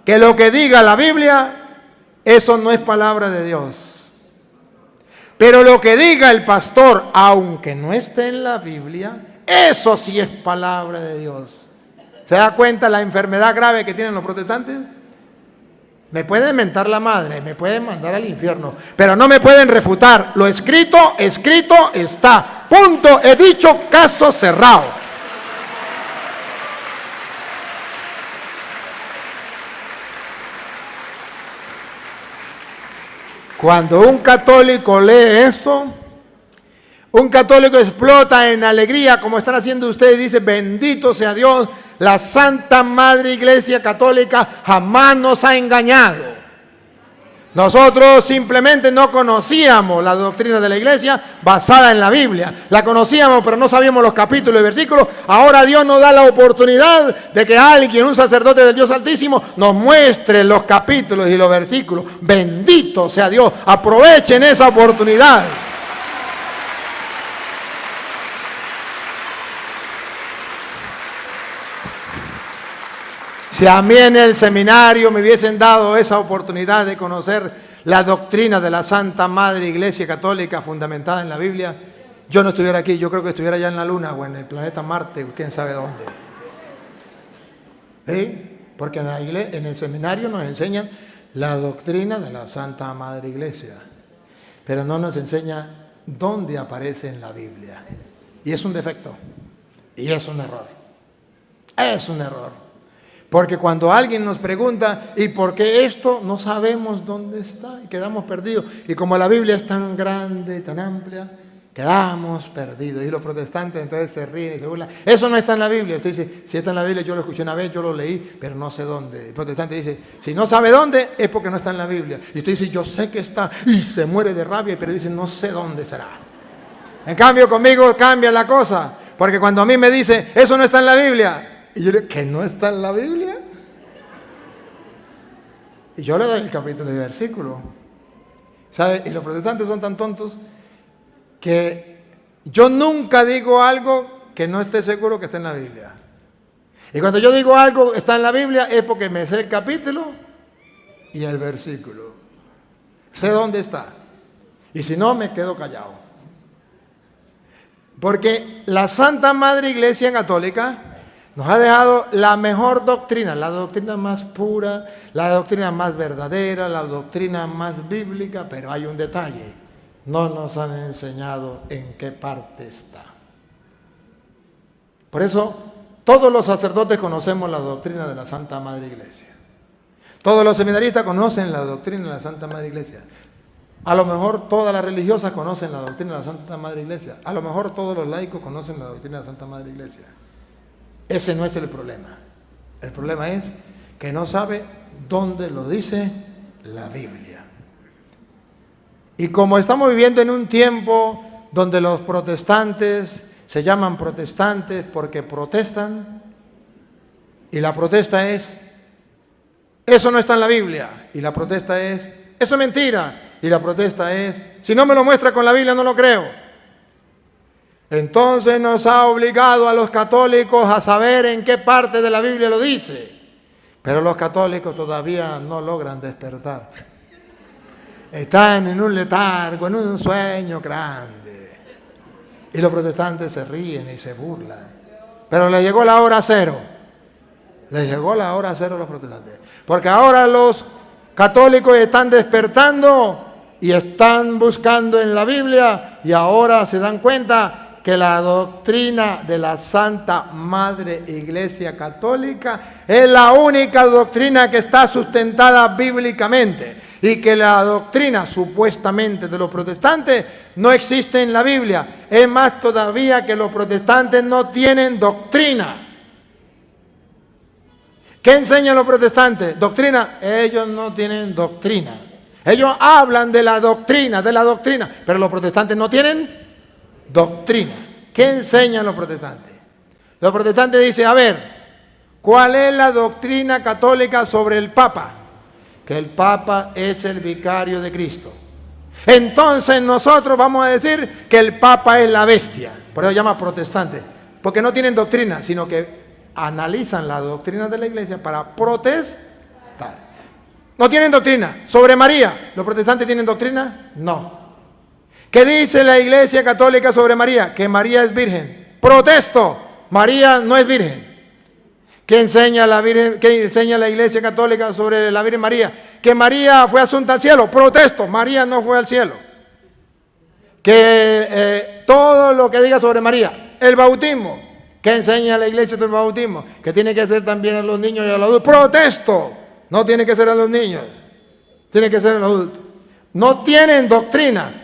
que lo que diga la Biblia, eso no es palabra de Dios. Pero lo que diga el pastor, aunque no esté en la Biblia, eso sí es palabra de Dios. ¿Se da cuenta la enfermedad grave que tienen los protestantes? Me pueden mentar la madre, me pueden mandar al infierno, pero no me pueden refutar. Lo escrito, escrito está. Punto. He dicho, caso cerrado. Cuando un católico lee esto, un católico explota en alegría, como están haciendo ustedes, y dice: bendito sea Dios, la Santa Madre Iglesia Católica jamás nos ha engañado. Nosotros simplemente no conocíamos la doctrina de la Iglesia basada en la Biblia. La conocíamos, pero no sabíamos los capítulos y versículos. Ahora Dios nos da la oportunidad de que alguien, un sacerdote del Dios Altísimo, nos muestre los capítulos y los versículos. Bendito sea Dios. Aprovechen esa oportunidad. Si a mí en el seminario me hubiesen dado esa oportunidad de conocer la doctrina de la Santa Madre Iglesia Católica fundamentada en la Biblia, yo no estuviera aquí. Yo creo que estuviera ya en la Luna o en el planeta Marte, o quién sabe dónde. ¿Sí? Porque en el seminario nos enseñan la doctrina de la Santa Madre Iglesia, pero no nos enseña dónde aparece en la Biblia. Y es un defecto. Y es un error. Es un error. Porque cuando alguien nos pregunta, ¿y por qué esto? No sabemos dónde está y quedamos perdidos. Y como la Biblia es tan grande y tan amplia, quedamos perdidos. Y los protestantes entonces se ríen y se burlan. Eso no está en la Biblia. Usted dice: si está en la Biblia, yo lo escuché una vez, yo lo leí, pero no sé dónde. El protestante dice: si no sabe dónde, es porque no está en la Biblia. Y usted dice: yo sé que está, y se muere de rabia, pero dice: no sé dónde será. En cambio, conmigo cambia la cosa. Porque cuando a mí me dice: eso no está en la Biblia, y yo le digo: ¿que no está en la Biblia? Y yo le doy el capítulo y versículo. ¿Sabe? Y los protestantes son tan tontos que yo nunca digo algo que no esté seguro que está en la Biblia. Y cuando yo digo algo que está en la Biblia es porque me sé el capítulo y el versículo. Sé dónde está. Y si no, me quedo callado. Porque la Santa Madre Iglesia Católica nos ha dejado la mejor doctrina, la doctrina más pura, la doctrina más verdadera, la doctrina más bíblica, pero hay un detalle: no nos han enseñado en qué parte está. Por eso, todos los sacerdotes conocemos la doctrina de la Santa Madre Iglesia. Todos los seminaristas conocen la doctrina de la Santa Madre Iglesia. A lo mejor todas las religiosas conocen la doctrina de la Santa Madre Iglesia. A lo mejor todos los laicos conocen la doctrina de la Santa Madre Iglesia. Ese no es el problema. El problema es que no sabe dónde lo dice la Biblia. Y como estamos viviendo en un tiempo donde los protestantes se llaman protestantes porque protestan, y la protesta es: eso no está en la Biblia. Y la protesta es: eso es mentira. Y la protesta es: si no me lo muestra con la Biblia, no lo creo. Entonces nos ha obligado a los católicos a saber en qué parte de la Biblia lo dice. Pero los católicos todavía no logran despertar. Están en un letargo, en un sueño grande. Y los protestantes se ríen y se burlan. Pero les llegó la hora cero. Les llegó la hora cero a los protestantes. Porque ahora los católicos están despertando y están buscando en la Biblia, y ahora se dan cuenta que la doctrina de la Santa Madre Iglesia Católica es la única doctrina que está sustentada bíblicamente, y que la doctrina supuestamente de los protestantes no existe en la Biblia. Es más todavía, que los protestantes no tienen doctrina. ¿Qué enseñan los protestantes? Doctrina. Ellos no tienen doctrina. Ellos hablan de la doctrina, pero los protestantes no tienen doctrina. ¿Qué enseñan los protestantes? Los protestantes dicen: a ver, ¿cuál es la doctrina católica sobre el Papa? Que el Papa es el vicario de Cristo. Entonces nosotros vamos a decir que el Papa es la bestia. Por eso se llama protestante, porque no tienen doctrina, sino que analizan la doctrina de la Iglesia para protestar. No tienen doctrina. Sobre María, ¿los protestantes tienen doctrina? No. ¿Qué dice la Iglesia Católica sobre María? Que María es virgen. Protesto. María no es virgen. ¿Qué enseña la Iglesia Católica sobre la Virgen María? Que María fue asunta al cielo. Protesto. María no fue al cielo. Que todo lo que diga sobre María. El bautismo. ¿Qué enseña la Iglesia sobre el bautismo? Que tiene que ser también a los niños y a los adultos. Protesto. No tiene que ser a los niños. Tiene que ser a los adultos. No tienen doctrina.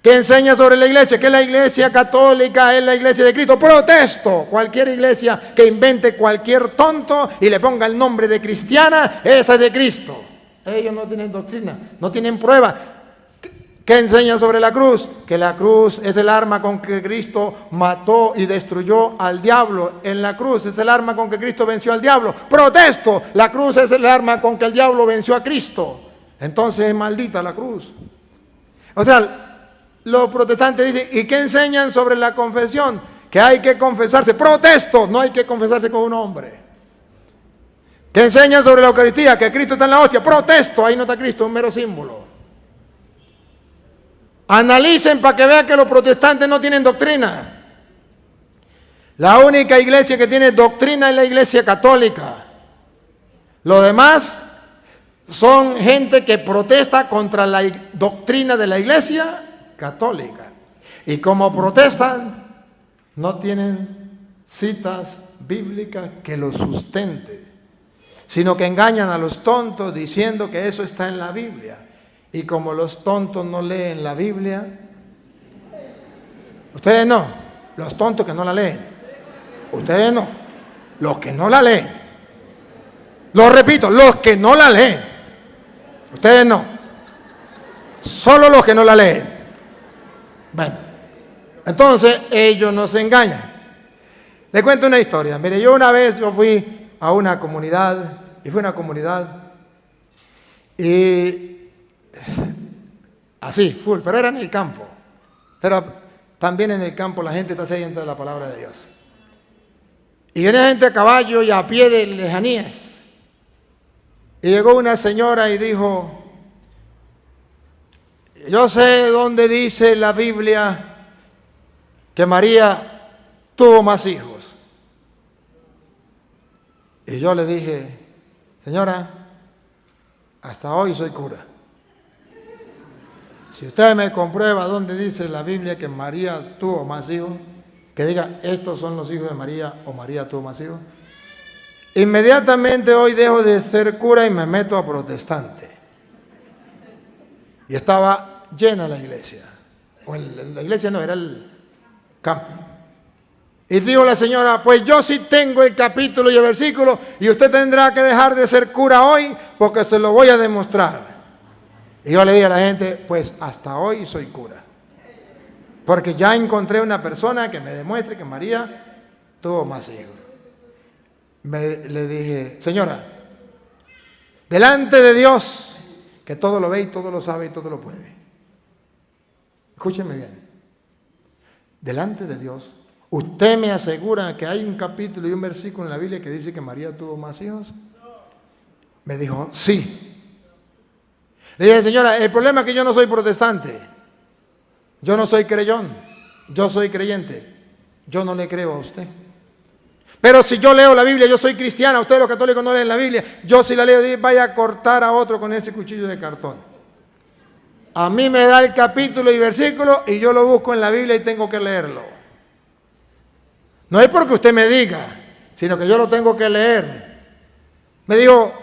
¿Qué enseña sobre la iglesia? Que la iglesia católica es la iglesia de Cristo. Protesto. Cualquier iglesia que invente cualquier tonto y le ponga el nombre de cristiana, esa es de Cristo. Ellos no tienen doctrina, no tienen prueba. ¿Qué enseña sobre la cruz? Que la cruz es el arma con que Cristo mató y destruyó al diablo. En la cruz es el arma con que Cristo venció al diablo. Protesto. La cruz es el arma con que el diablo venció a Cristo. Entonces es maldita la cruz. O sea, los protestantes dicen, ¿y qué enseñan sobre la confesión? Que hay que confesarse. Protesto, no hay que confesarse con un hombre. ¿Qué enseñan sobre la Eucaristía? Que Cristo está en la hostia. Protesto, ahí no está Cristo, un mero símbolo. Analicen para que vean que los protestantes no tienen doctrina. La única iglesia que tiene doctrina es la iglesia católica. Lo demás son gente que protesta contra la doctrina de la iglesia católica. Y como protestan, no tienen citas bíblicas que lo sustenten, sino que engañan a los tontos diciendo que eso está en la Biblia. Y como los tontos no leen la Biblia, ustedes no, los tontos que no la leen, ustedes no, los que no la leen, lo repito, los que no la leen, ustedes no, solo los que no la leen. Bueno, entonces ellos no se engañan. Les cuento una historia. Mire, una vez fui a una comunidad, y así, full, pero era en el campo. Pero también en el campo la gente está sedienta de la palabra de Dios. Y viene gente a caballo y a pie de lejanías. Y llegó una señora y dijo, yo sé dónde dice la Biblia que María tuvo más hijos. Y yo le dije, señora, hasta hoy soy cura. Si usted me comprueba dónde dice la Biblia que María tuvo más hijos, que diga, estos son los hijos de María o María tuvo más hijos, inmediatamente hoy dejo de ser cura y me meto a protestante. Y estaba llena la iglesia. O la iglesia no, era el campo. Y dijo la señora, pues yo sí tengo el capítulo y el versículo y usted tendrá que dejar de ser cura hoy porque se lo voy a demostrar. Y yo le dije a la gente, pues hasta hoy soy cura. Porque ya encontré una persona que me demuestre que María tuvo más hijos. Le dije, señora, delante de Dios, que todo lo ve y todo lo sabe y todo lo puede. Escúcheme bien. Delante de Dios, ¿usted me asegura que hay un capítulo y un versículo en la Biblia que dice que María tuvo más hijos? Me dijo, sí. Le dije, señora, el problema es que yo no soy protestante. Yo no soy creyón. Yo soy creyente. Yo no le creo a usted. Pero si yo leo la Biblia, yo soy cristiana. Ustedes los católicos no leen la Biblia. Yo si la leo, vaya a cortar a otro con ese cuchillo de cartón. A mí me da el capítulo y versículo y yo lo busco en la Biblia y tengo que leerlo. No es porque usted me diga, sino que yo lo tengo que leer. Me dijo,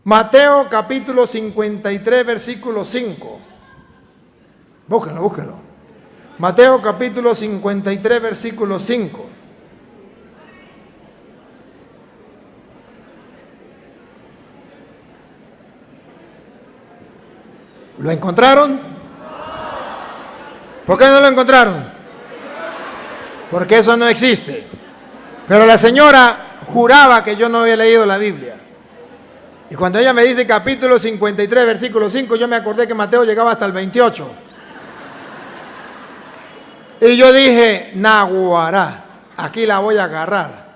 Mateo capítulo 53, versículo 5. Búsquenlo. Mateo capítulo 53, versículo 5. ¿Lo encontraron? ¿Por qué no lo encontraron? Porque eso no existe. Pero la señora juraba que yo no había leído la Biblia. Y cuando ella me dice capítulo 53, versículo 5, yo me acordé que Mateo llegaba hasta el 28. Y yo dije, naguará, aquí la voy a agarrar.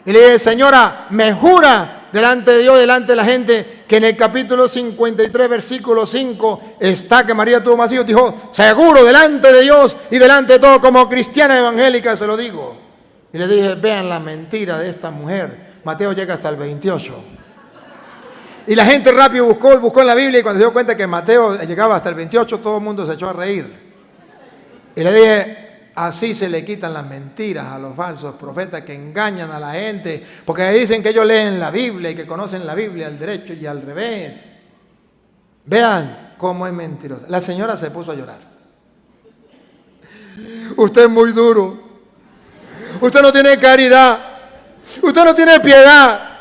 Y le dije, señora, me jura delante de Dios, delante de la gente, que en el capítulo 53, versículo 5, está que María tuvo más hijos. Dijo, seguro, delante de Dios y delante de todo, como cristiana evangélica se lo digo. Y le dije, vean la mentira de esta mujer. Mateo llega hasta el 28. Y la gente rápido buscó en la Biblia y cuando se dio cuenta que Mateo llegaba hasta el 28, todo el mundo se echó a reír. Y le dije, así se le quitan las mentiras a los falsos profetas que engañan a la gente, porque dicen que ellos leen la Biblia y que conocen la Biblia al derecho y al revés. Vean cómo es mentirosa. La señora se puso a llorar. Usted es muy duro. Usted no tiene caridad. Usted no tiene piedad.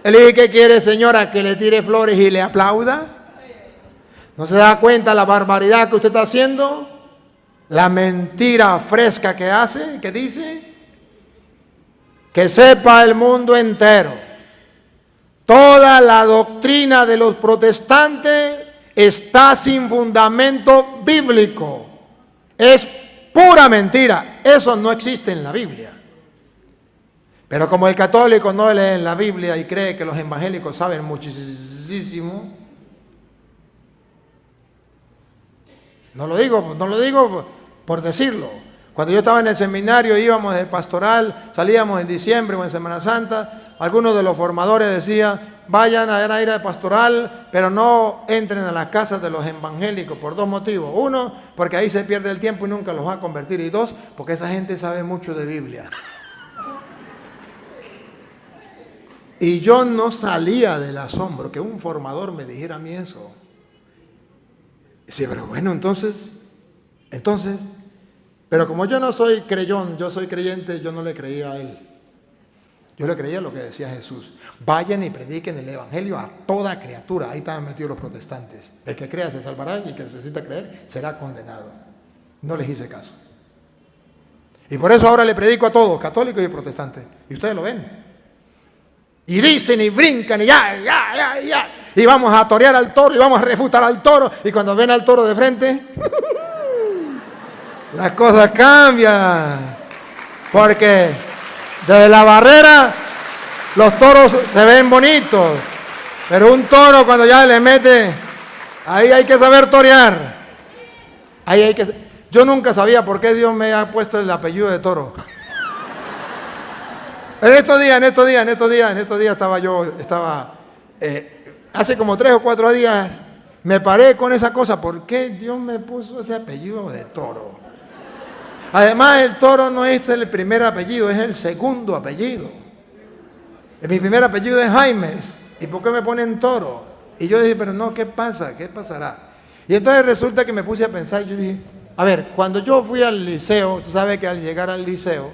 Le dije, ¿qué quiere, señora? ¿Que le tire flores y le aplauda? ¿No se da cuenta la barbaridad que usted está haciendo? La mentira fresca que hace, que dice. Que sepa el mundo entero. Toda la doctrina de los protestantes está sin fundamento bíblico. Es pura mentira. Eso no existe en la Biblia. Pero como el católico no lee la Biblia y cree que los evangélicos saben muchísimo, no lo digo por decirlo. Cuando yo estaba en el seminario, íbamos de pastoral, salíamos en diciembre o en Semana Santa, algunos de los formadores decían, vayan a la ira de pastoral, pero no entren a las casas de los evangélicos por dos motivos. Uno, porque ahí se pierde el tiempo y nunca los va a convertir. Y dos, porque esa gente sabe mucho de Biblia. Y yo no salía del asombro que un formador me dijera a mí eso. Sí, pero bueno, entonces, pero como yo no soy creyón, yo soy creyente, yo no le creía a él. Yo le creía lo que decía Jesús. Vayan y prediquen el evangelio a toda criatura. Ahí estaban metidos los protestantes. El que crea se salvará y el que necesita creer será condenado. No les hice caso. Y por eso ahora le predico a todos, católicos y protestantes. Y ustedes lo ven. Y dicen y brincan y ya. Y vamos a torear al toro y vamos a refutar al toro. Y cuando ven al toro de frente, las cosas cambian. Porque desde la barrera los toros se ven bonitos. Pero un toro cuando ya le mete, ahí hay que saber torear. Yo nunca sabía por qué Dios me ha puesto el apellido de Toro. En estos días hace como 3 o 4 días, me paré con esa cosa. ¿Por qué Dios me puso ese apellido de Toro? Además, el Toro no es el primer apellido, es el segundo apellido. Mi primer apellido es Jaimes. ¿Y por qué me ponen Toro? Y yo dije, pero no, ¿qué pasa? ¿Qué pasará? Y entonces resulta que me puse a pensar, yo dije, a ver, cuando yo fui al liceo, tú sabes que al llegar al liceo,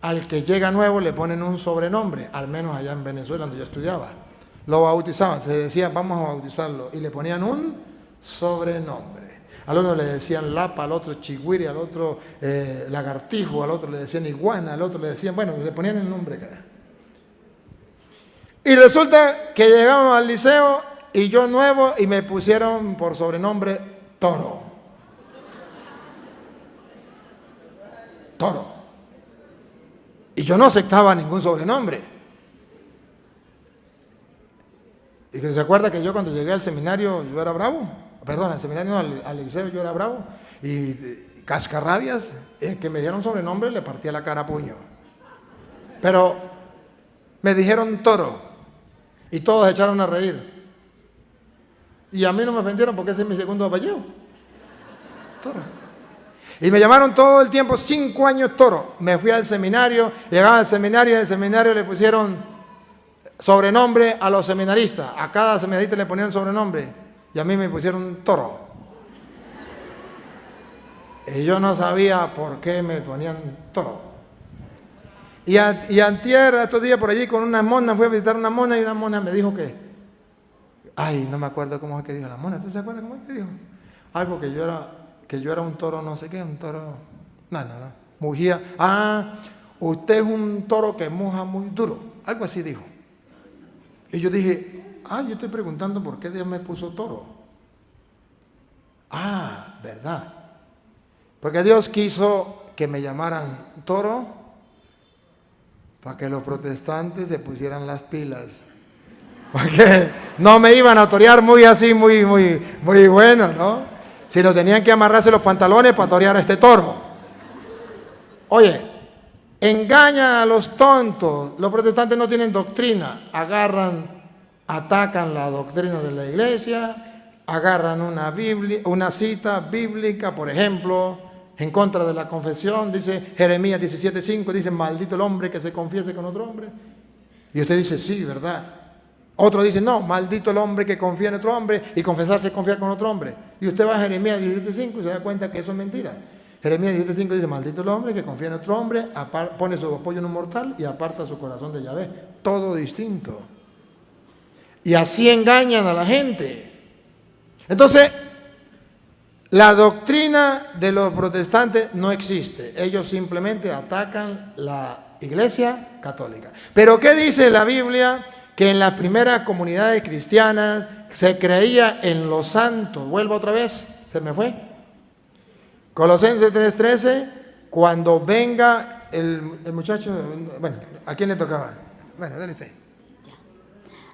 al que llega nuevo le ponen un sobrenombre, al menos allá en Venezuela donde yo estudiaba. Lo bautizaban, se decía, vamos a bautizarlo, y le ponían un sobrenombre. Al uno le decían lapa, al otro chigüiri, al otro lagartijo, al otro le decían iguana, al otro le decían, bueno, le ponían el nombre que era. Y resulta que llegamos al liceo y yo nuevo y me pusieron por sobrenombre Toro. Toro. Y yo no aceptaba ningún sobrenombre. Y que se acuerda que yo cuando llegué al seminario yo era bravo. Perdón, al seminario no, al liceo yo era bravo. Y cascarrabias, que me dieron sobrenombre le partía la cara a puño. Pero me dijeron Toro. Y todos se echaron a reír. Y a mí no me ofendieron porque ese es mi segundo apellido. Toro. Y me llamaron todo el tiempo, 5 años Toro. Me fui al seminario, llegaba al seminario y en el seminario le pusieron sobrenombre a los seminaristas. A cada seminarista le ponían sobrenombre y a mí me pusieron Toro. Y yo no sabía por qué me ponían Toro. Y antier, estos días por allí con unas monas, fui a visitar una mona y una mona me dijo que, ay, no me acuerdo cómo es que dijo la mona. ¿Usted se acuerda cómo es que dijo? Algo que yo era un toro, no sé qué, un toro, no, mugía. Ah, usted es un toro que moja muy duro, algo así dijo. Y yo dije, yo estoy preguntando por qué Dios me puso Toro. Ah, verdad. Porque Dios quiso que me llamaran Toro para que los protestantes se pusieran las pilas. Porque no me iban a torear muy así, muy bueno, ¿no? Sino tenían que amarrarse los pantalones para torear a este toro. Oye, engañan a los tontos. Los protestantes no tienen doctrina. Atacan la doctrina de la iglesia, agarran una cita bíblica, por ejemplo, en contra de la confesión, dice Jeremías 17:5, dice, maldito el hombre que se confiese con otro hombre. Y usted dice, sí, ¿verdad? Otros dicen, no, maldito el hombre que confía en otro hombre, y confesarse es confiar con otro hombre. Y usted va a Jeremías 17:5 y se da cuenta que eso es mentira. Jeremías 17:5 dice, maldito el hombre que confía en otro hombre, pone su apoyo en un mortal y aparta su corazón de Yahvé. Todo distinto. Y así engañan a la gente. Entonces, la doctrina de los protestantes no existe. Ellos simplemente atacan la Iglesia católica. Pero ¿qué dice la Biblia? Que en las primeras comunidades cristianas se creía en los santos. Vuelvo otra vez, se me fue. Colosenses 3:13, cuando venga el muchacho, bueno, ¿a quién le tocaba? Bueno, dale usted.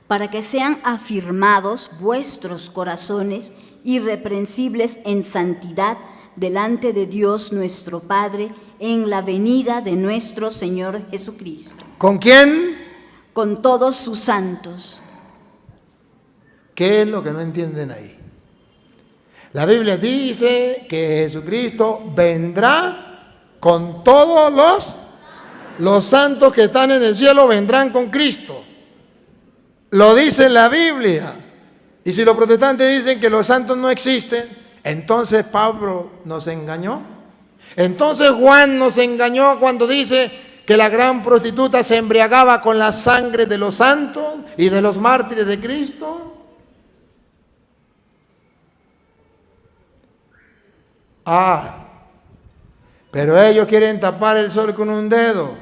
Para que sean afirmados vuestros corazones irreprensibles en santidad delante de Dios nuestro Padre en la venida de nuestro Señor Jesucristo. ¿Con quién? Con todos sus santos. ¿Qué es lo que no entienden ahí? La Biblia dice que Jesucristo vendrá con todos los santos que están en el cielo, vendrán con Cristo. Lo dice la Biblia. Y si los protestantes dicen que los santos no existen, entonces Pablo nos engañó. Entonces Juan nos engañó cuando dice que la gran prostituta se embriagaba con la sangre de los santos y de los mártires de Cristo. Pero ellos quieren tapar el sol con un dedo.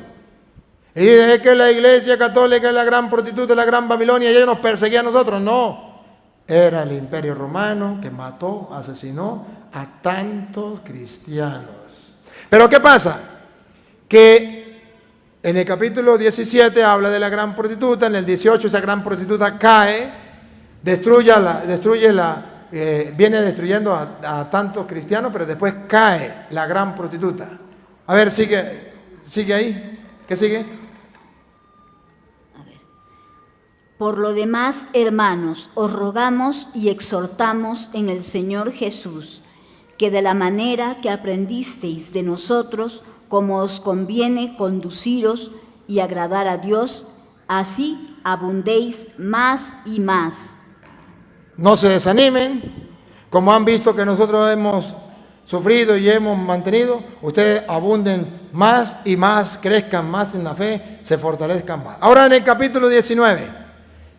Y dicen que la Iglesia católica es la gran prostituta, la gran Babilonia, y ellos nos perseguían a nosotros. No, era el Imperio Romano que mató, asesinó a tantos cristianos. Pero ¿qué pasa? Que en el capítulo 17 habla de la gran prostituta, en el 18 esa gran prostituta cae, viene destruyendo a tantos cristianos, pero después cae la gran prostituta. A ver, sigue ahí. ¿Qué sigue? Por lo demás, hermanos, os rogamos y exhortamos en el Señor Jesús, que de la manera que aprendisteis de nosotros, como os conviene conduciros y agradar a Dios, así abundéis más y más. No se desanimen, como han visto que nosotros hemos sufrido y hemos mantenido, ustedes abunden más y más, crezcan más en la fe, se fortalezcan más. Ahora en el capítulo 19,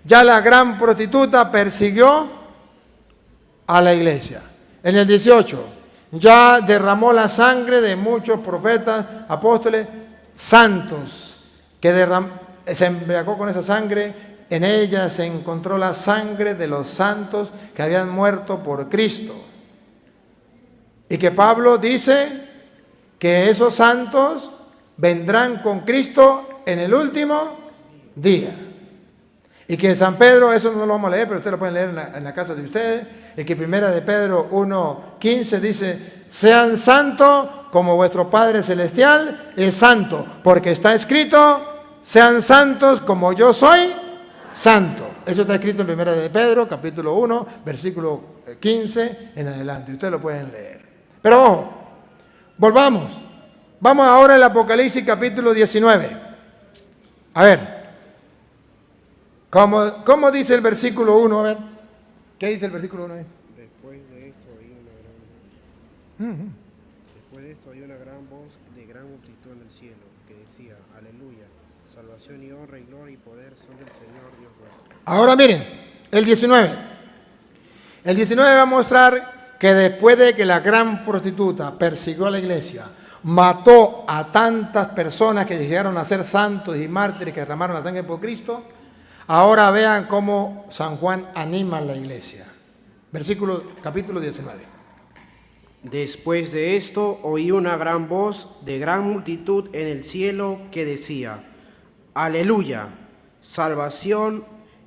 ya la gran prostituta persiguió a la iglesia. En el 18, ya derramó la sangre de muchos profetas, apóstoles, santos, que se embriagó con esa sangre. En ella se encontró la sangre de los santos que habían muerto por Cristo. Y que Pablo dice que esos santos vendrán con Cristo en el último día. Y que San Pedro, eso no lo vamos a leer, pero ustedes lo pueden leer en la casa de ustedes, y que primera de Pedro 1:15 dice, sean santos como vuestro Padre Celestial es santo, porque está escrito, sean santos como yo soy santo. Eso está escrito en primera de Pedro, capítulo 1, versículo 15 en adelante. Ustedes lo pueden leer. Pero ojo, volvamos. Vamos ahora al Apocalipsis capítulo 19. A ver. ¿Cómo dice el versículo 1? A ver. ¿Qué dice el versículo 1? Después de esto hay una gran voz de gran multitud en el cielo, que decía, aleluya, salvación y honra y gloria y poder son del Señor Dios nuestro. Ahora miren, el 19. El 19 va a mostrar que después de que la gran prostituta persiguió a la iglesia, mató a tantas personas que llegaron a ser santos y mártires que derramaron la sangre por Cristo, ahora vean cómo San Juan anima a la iglesia. Capítulo 19. Después de esto oí una gran voz de gran multitud en el cielo que decía, aleluya, salvación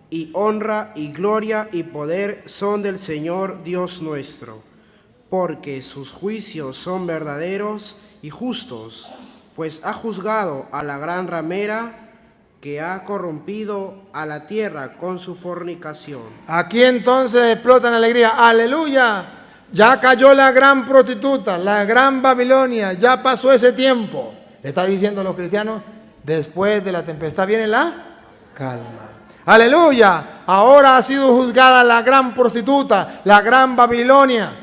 y honra y gloria y poder son del Señor Dios nuestro, porque sus juicios son verdaderos y justos, pues ha juzgado a la gran ramera que ha corrompido a la tierra con su fornicación. Aquí entonces explota en alegría. ¡Aleluya! Ya cayó la gran prostituta, la gran Babilonia, ya pasó ese tiempo. Le está diciendo a los cristianos, después de la tempestad viene la calma. Aleluya. Ahora ha sido juzgada la gran prostituta, la gran Babilonia.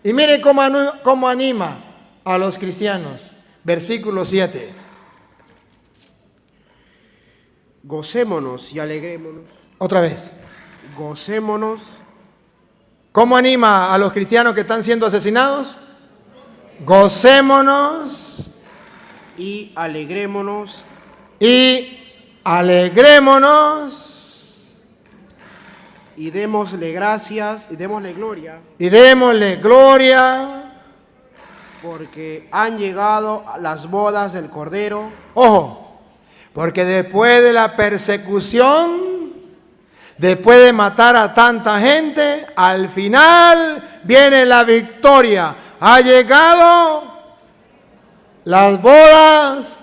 Y mire cómo anima a los cristianos. Versículo 7. Gocémonos y alegrémonos. Otra vez. Gocémonos. ¿Cómo anima a los cristianos que están siendo asesinados? Gocémonos Y alegrémonos. y alegrémonos Y démosle gracias y démosle gloria. y démosle gloria. Porque han llegado las bodas del Cordero. Ojo, porque después de la persecución, después de matar a tanta gente, al final viene la victoria. Ha llegado las bodas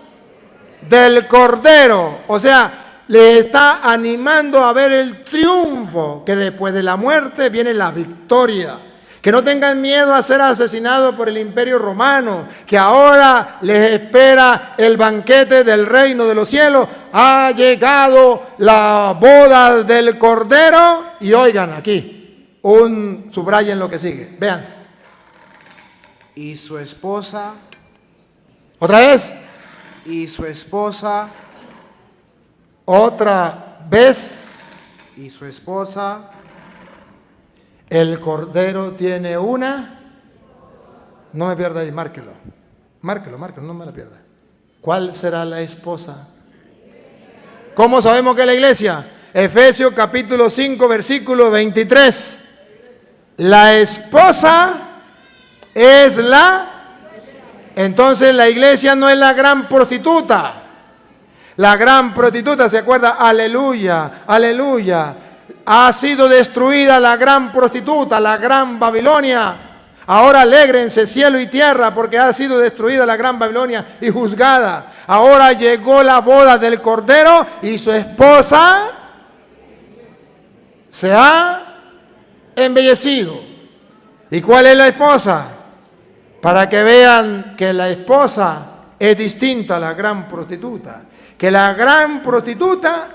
del Cordero. O sea, le está animando a ver el triunfo, que después de la muerte viene la victoria. Que no tengan miedo a ser asesinados por el Imperio Romano, que ahora les espera el banquete del reino de los cielos. Ha llegado la boda del Cordero. Y oigan aquí, subrayen lo que sigue. Vean. Y su esposa. ¿Otra vez? Y su esposa. Otra vez. Y su esposa. El Cordero tiene una. No me pierda ahí, márquelo. Márquelo, no me la pierda. ¿Cuál será la esposa? ¿Cómo sabemos que es la iglesia? Efesios capítulo 5, versículo 23. La esposa es Entonces la iglesia no es la gran prostituta. La gran prostituta, ¿se acuerda? Aleluya, aleluya. Ha sido destruida la gran prostituta, la gran Babilonia. Ahora alégrense cielo y tierra porque ha sido destruida la gran Babilonia y juzgada. Ahora llegó la boda del Cordero y su esposa se ha embellecido. ¿Y cuál es la esposa? Para que vean que la esposa es distinta a la gran prostituta. Que la gran prostituta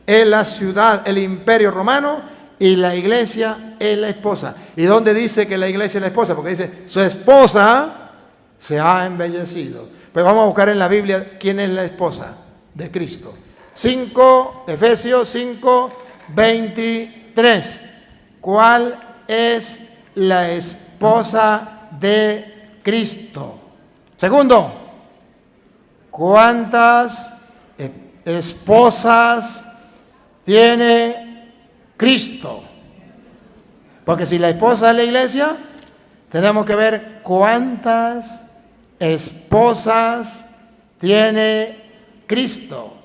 es la ciudad, el Imperio Romano, y la iglesia es la esposa. ¿Y dónde dice que la iglesia es la esposa? Porque dice, su esposa se ha embellecido. Pues vamos a buscar en la Biblia quién es la esposa de Cristo. Efesios 5, 23. ¿Cuál es la esposa de Cristo? Segundo, ¿cuántas esposas tiene Cristo? Porque si la esposa es la iglesia, tenemos que ver cuántas esposas tiene Cristo.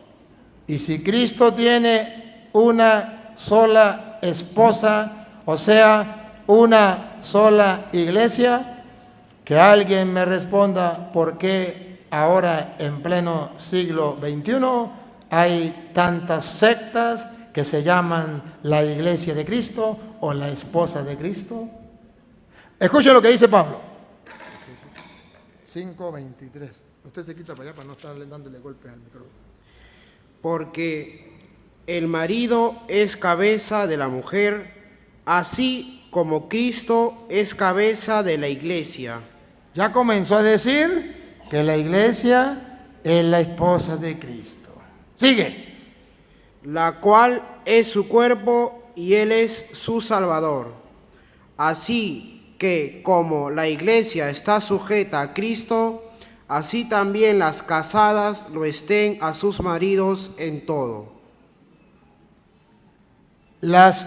Y si Cristo tiene una sola esposa, o sea, una sola iglesia, que alguien me responda por qué ahora en pleno siglo XXI hay tantas sectas que se llaman la iglesia de Cristo o la esposa de Cristo. Escuchen lo que dice Pablo. 5:23. Usted se quita para allá para no estar dándole golpes al micrófono. Porque el marido es cabeza de la mujer, así como Cristo es cabeza de la iglesia. Ya comenzó a decir que la iglesia es la esposa de Cristo. Sigue. La cual es su cuerpo y Él es su Salvador. Así que como la iglesia está sujeta a Cristo, así también las casadas lo estén a sus maridos en todo. Las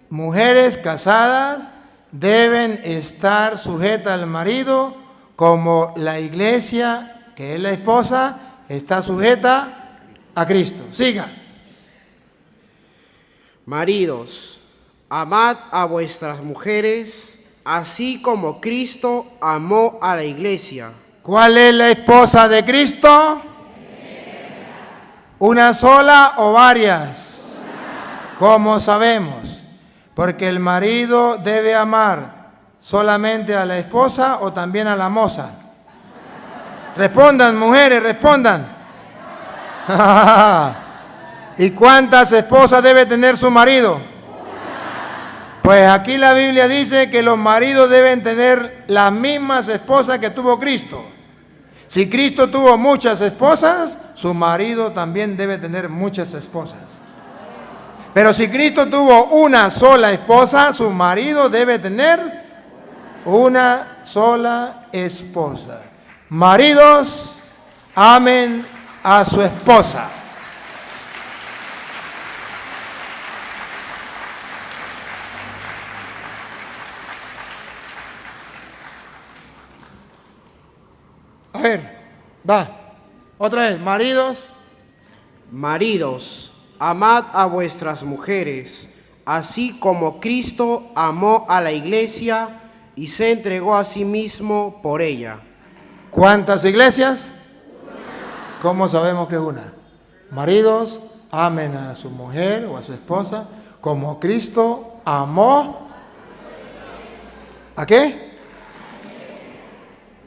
mujeres casadas deben estar sujetas al marido como la iglesia, que es la esposa, está sujeta a Cristo. Siga. Maridos, amad a vuestras mujeres, así como Cristo amó a la iglesia. ¿Cuál es la esposa de Cristo? ¿Una sola o varias? ¿Cómo sabemos? Porque el marido debe amar solamente a la esposa o también a la moza. Respondan, mujeres, respondan. ¿Y cuántas esposas debe tener su marido? Pues aquí la Biblia dice que los maridos deben tener las mismas esposas que tuvo Cristo. Si Cristo tuvo muchas esposas, su marido también debe tener muchas esposas. Pero si Cristo tuvo una sola esposa, su marido debe tener una sola esposa. Maridos, amen a su esposa. A ver, va. Otra vez, maridos. Maridos, amad a vuestras mujeres, así como Cristo amó a la iglesia y se entregó a sí mismo por ella. ¿Cuántas iglesias? ¿Cómo sabemos que es una? Maridos, amen a su mujer o a su esposa como Cristo amó. ¿A qué?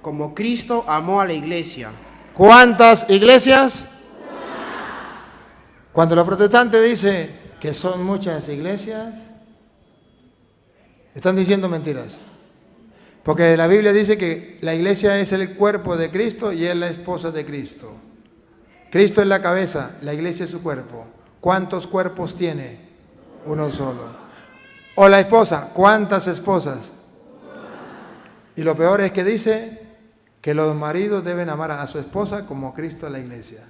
Como Cristo amó a la iglesia. ¿Cuántas iglesias? Cuando los protestantes dicen que son muchas iglesias, están diciendo mentiras. Porque la Biblia dice que la iglesia es el cuerpo de Cristo y es la esposa de Cristo. Cristo es la cabeza, la iglesia es su cuerpo. ¿Cuántos cuerpos tiene? Uno solo. O la esposa, ¿cuántas esposas? Y lo peor es que dice que los maridos deben amar a su esposa como Cristo a la iglesia.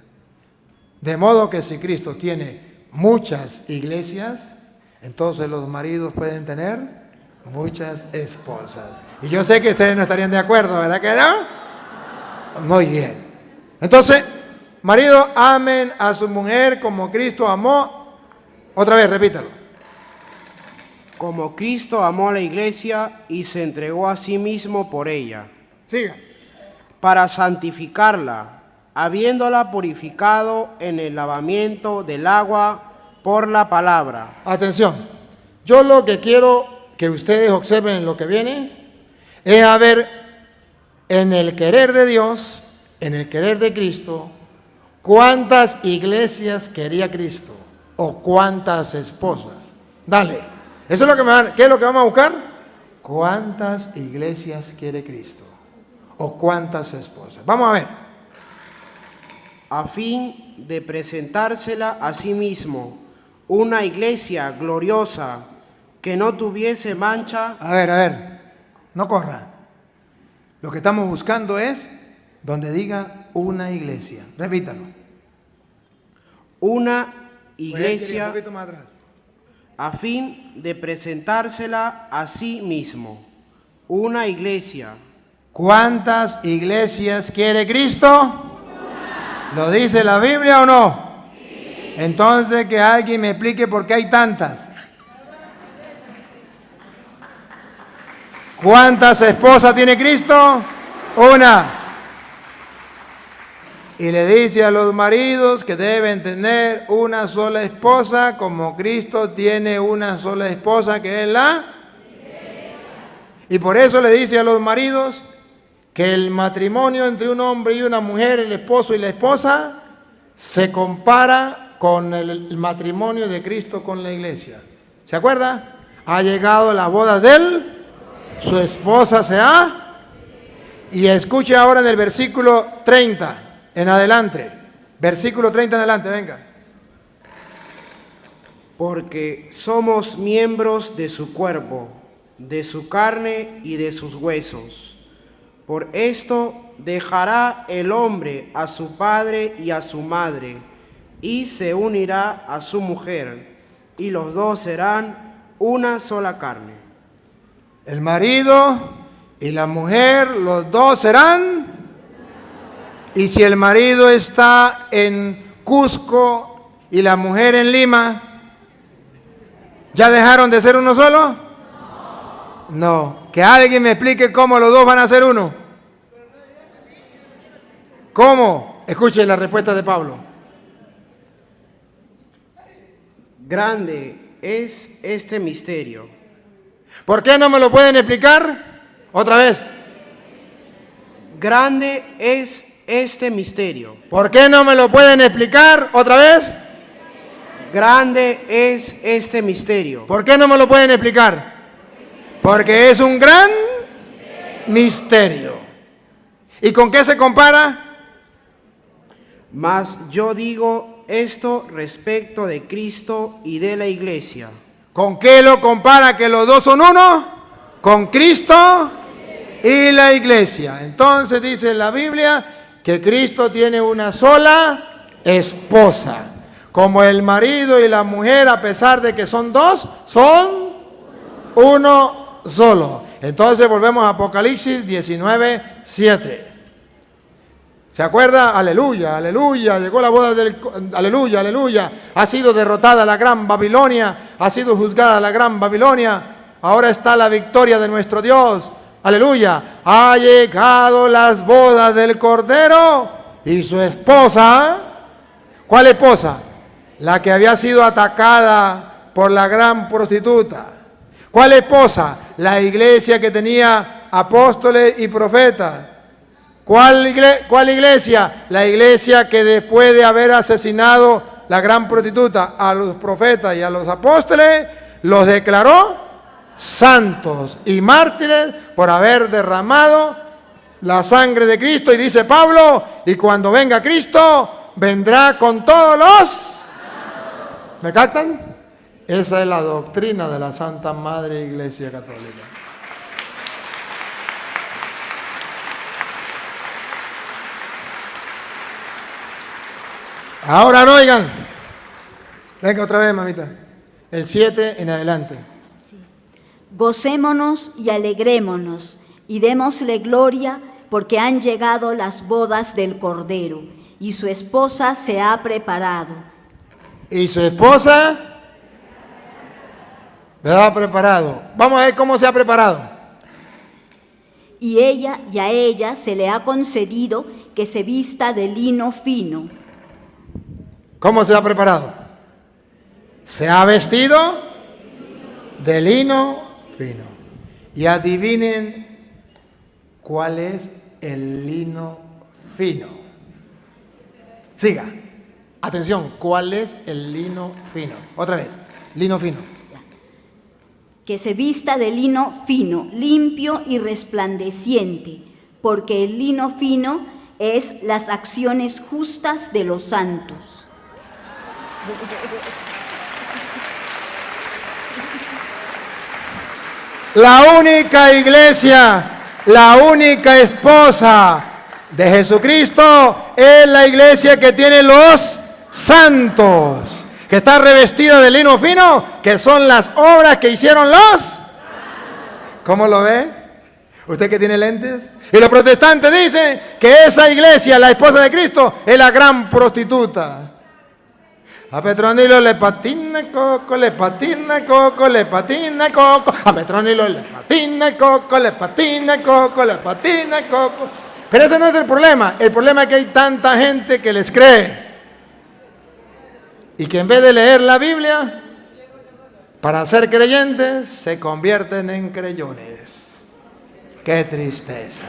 De modo que si Cristo tiene muchas iglesias, entonces los maridos pueden tener muchas esposas. Y yo sé que ustedes no estarían de acuerdo, ¿verdad que no? Muy bien. Entonces, marido, amen a su mujer como Cristo amó. Otra vez, repítalo. Como Cristo amó a la iglesia y se entregó a sí mismo por ella. Siga. Para santificarla, habiéndola purificado en el lavamiento del agua por la palabra. Atención, yo lo que quiero que ustedes observen en lo que viene es a ver en el querer de Dios, en el querer de Cristo, cuántas iglesias quería Cristo o cuántas esposas. Dale, eso es lo que ¿qué es lo que vamos a buscar? ¿Cuántas iglesias quiere Cristo? ¿O cuántas esposas? Vamos a ver. A fin de presentársela a sí mismo, una iglesia gloriosa, que no tuviese mancha. A ver, no corra. Lo que estamos buscando es donde diga una iglesia. Repítalo. Una iglesia, Un poquito más atrás. a fin de presentársela a sí mismo, una iglesia. ¿Cuántas iglesias quiere Cristo? ¿Lo dice la Biblia o no? Sí. Entonces que alguien me explique por qué hay tantas. ¿Cuántas esposas tiene Cristo? Una. Y le dice a los maridos que deben tener una sola esposa, como Cristo tiene una sola esposa, que es la iglesia. Y por eso le dice a los maridos que el matrimonio entre un hombre y una mujer, el esposo y la esposa, se compara con el matrimonio de Cristo con la iglesia. ¿Se acuerda? Ha llegado la boda de él, su esposa se ha. Y escuche ahora en el versículo 30 en adelante. Versículo 30 en adelante, venga. Porque somos miembros de su cuerpo, de su carne y de sus huesos. Por esto dejará el hombre a su padre y a su madre, y se unirá a su mujer, y los dos serán una sola carne. El marido y la mujer, los dos serán. Y si el marido está en Cusco y la mujer en Lima, ¿ya dejaron de ser uno solo? No. Que alguien me explique cómo los dos van a ser uno. ¿Cómo? Escuche la respuesta de Pablo. Grande es este misterio. ¿Por qué no me lo pueden explicar? Otra vez. Grande es este misterio. ¿Por qué no me lo pueden explicar? Otra vez. Grande es este misterio. ¿Por qué no me lo pueden explicar? Porque es un gran misterio. ¿Y con qué se compara? Mas yo digo esto respecto de Cristo y de la iglesia. ¿Con qué lo compara que los dos son uno? Con Cristo y la iglesia. Entonces dice la Biblia que Cristo tiene una sola esposa. Como el marido y la mujer, a pesar de que son dos, son uno solo. Entonces volvemos a Apocalipsis 19:7. ¿Se acuerda? Aleluya, aleluya, llegó la boda del... Aleluya, aleluya. Ha sido derrotada la gran Babilonia, ha sido juzgada la gran Babilonia. Ahora está la victoria de nuestro Dios. Aleluya. Ha llegado las bodas del Cordero y su esposa. ¿Cuál esposa? La que había sido atacada por la gran prostituta. ¿Cuál esposa? La iglesia que tenía apóstoles y profetas. ¿Cuál iglesia? La iglesia que después de haber asesinado la gran prostituta a los profetas y a los apóstoles, los declaró santos y mártires por haber derramado la sangre de Cristo. Y dice Pablo, y cuando venga Cristo, vendrá con todos los... ¿Me captan? Esa es la doctrina de la Santa Madre Iglesia Católica. Ahora no, oigan. Venga otra vez, mamita. El 7 en adelante. Sí. Gocémonos y alegrémonos y démosle gloria porque han llegado las bodas del Cordero y su esposa se ha preparado. Y su esposa se ha preparado. Vamos a ver cómo se ha preparado. Y a ella se le ha concedido que se vista de lino fino. ¿Cómo se ha preparado? Se ha vestido de lino fino. Y adivinen cuál es el lino fino. Siga. Atención, ¿cuál es el lino fino? Otra vez, lino fino. Que se vista de lino fino, limpio y resplandeciente, porque el lino fino es las acciones justas de los santos. La única iglesia, la única esposa de Jesucristo es la iglesia que tiene los santos, que está revestida de lino fino, que son las obras que hicieron los... ¿Cómo lo ve? ¿Usted que tiene lentes? Y los protestantes dicen que esa iglesia, la esposa de Cristo, es la gran prostituta. A Petronilo le patina coco, le patina coco, le patina coco. A Petronilo le patina coco, le patina coco, le patina coco. Pero ese no es el problema. El problema es que hay tanta gente que les cree. Y que en vez de leer la Biblia, para ser creyentes, se convierten en creyones. ¡Qué tristeza!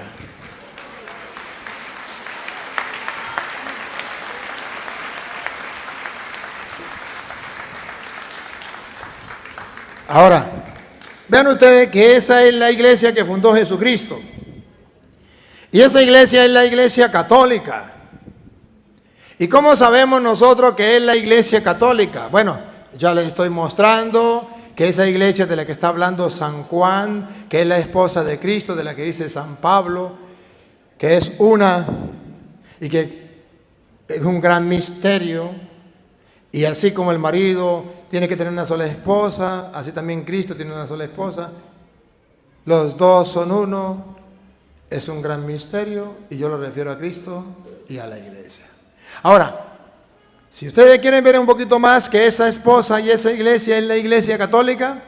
Ahora, vean ustedes que esa es la iglesia que fundó Jesucristo. Y esa iglesia es la iglesia católica. ¿Y cómo sabemos nosotros que es la iglesia católica? Bueno, ya les estoy mostrando que esa iglesia de la que está hablando San Juan, que es la esposa de Cristo, de la que dice San Pablo, que es una y que es un gran misterio. Y así como el marido tiene que tener una sola esposa, así también Cristo tiene una sola esposa. Los dos son uno. Es un gran misterio y yo lo refiero a Cristo y a la iglesia. Ahora, si ustedes quieren ver un poquito más que esa esposa y esa iglesia es la iglesia católica,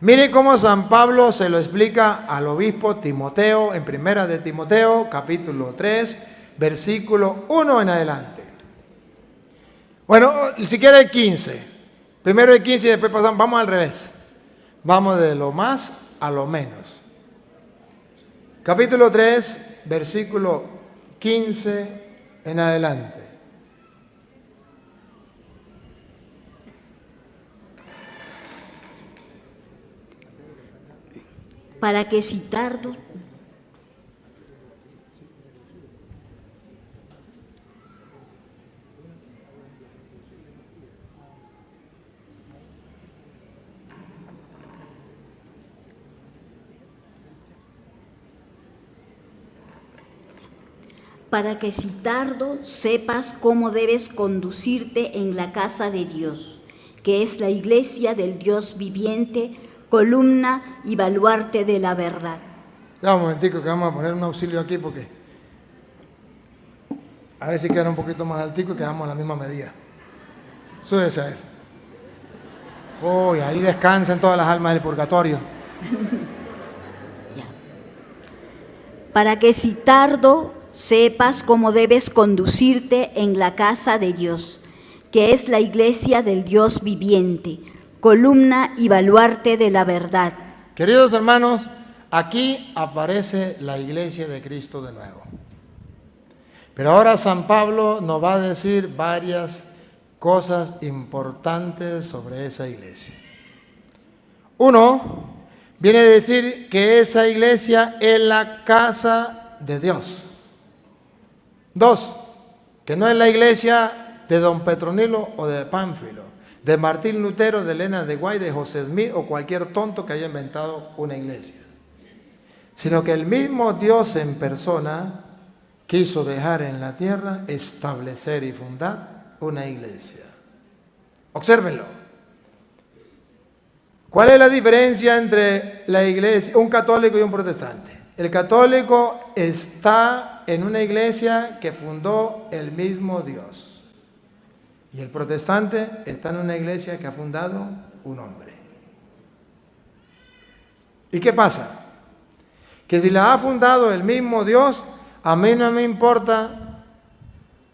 mire cómo San Pablo se lo explica al obispo Timoteo en Primera de Timoteo, capítulo 3, versículo 1 en adelante. Bueno, si quiere el 15. Primero el 15 y después pasamos, vamos al revés. Vamos de lo más a lo menos. Capítulo 3, versículo 15 en adelante. para que si tardo... para que si tardo sepas cómo debes conducirte en la casa de Dios, que es la iglesia del Dios viviente, columna y baluarte de la verdad. Ya un momentico que vamos a poner un auxilio aquí porque a ver si queda un poquito más altico y quedamos a la misma medida. Súbese a él. Uy, ahí descansan todas las almas del purgatorio. Ya. Para que si tardo sepas cómo debes conducirte en la casa de Dios, que es la iglesia del Dios viviente, columna y baluarte de la verdad. Queridos hermanos, aquí aparece la iglesia de Cristo de nuevo. Pero ahora San Pablo nos va a decir varias cosas importantes sobre esa iglesia. Uno, viene a decir que esa iglesia es la casa de Dios. Dos, que no es la iglesia de don Petronilo o de Pánfilo, de Martín Lutero, de Elena de Guay, de José Smith o cualquier tonto que haya inventado una iglesia, sino que el mismo Dios en persona quiso dejar en la tierra establecer y fundar una iglesia. Obsérvenlo. ¿Cuál es la diferencia entre la iglesia, un católico y un protestante? El católico está en una iglesia que fundó el mismo Dios. Y el protestante está en una iglesia que ha fundado un hombre. ¿Y qué pasa? Que si la ha fundado el mismo Dios, a mí no me importa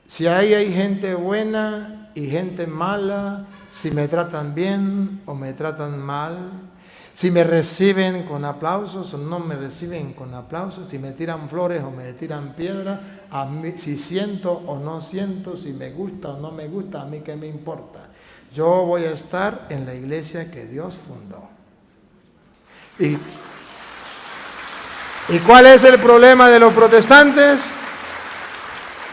si ahí hay gente buena y gente mala, si me tratan bien o me tratan mal, si me reciben con aplausos o no me reciben con aplausos, si me tiran flores o me tiran piedras, a mí, si siento o no siento, si me gusta o no me gusta, a mí qué me importa. Yo voy a estar en la iglesia que Dios fundó. ¿Y cuál es el problema de los protestantes?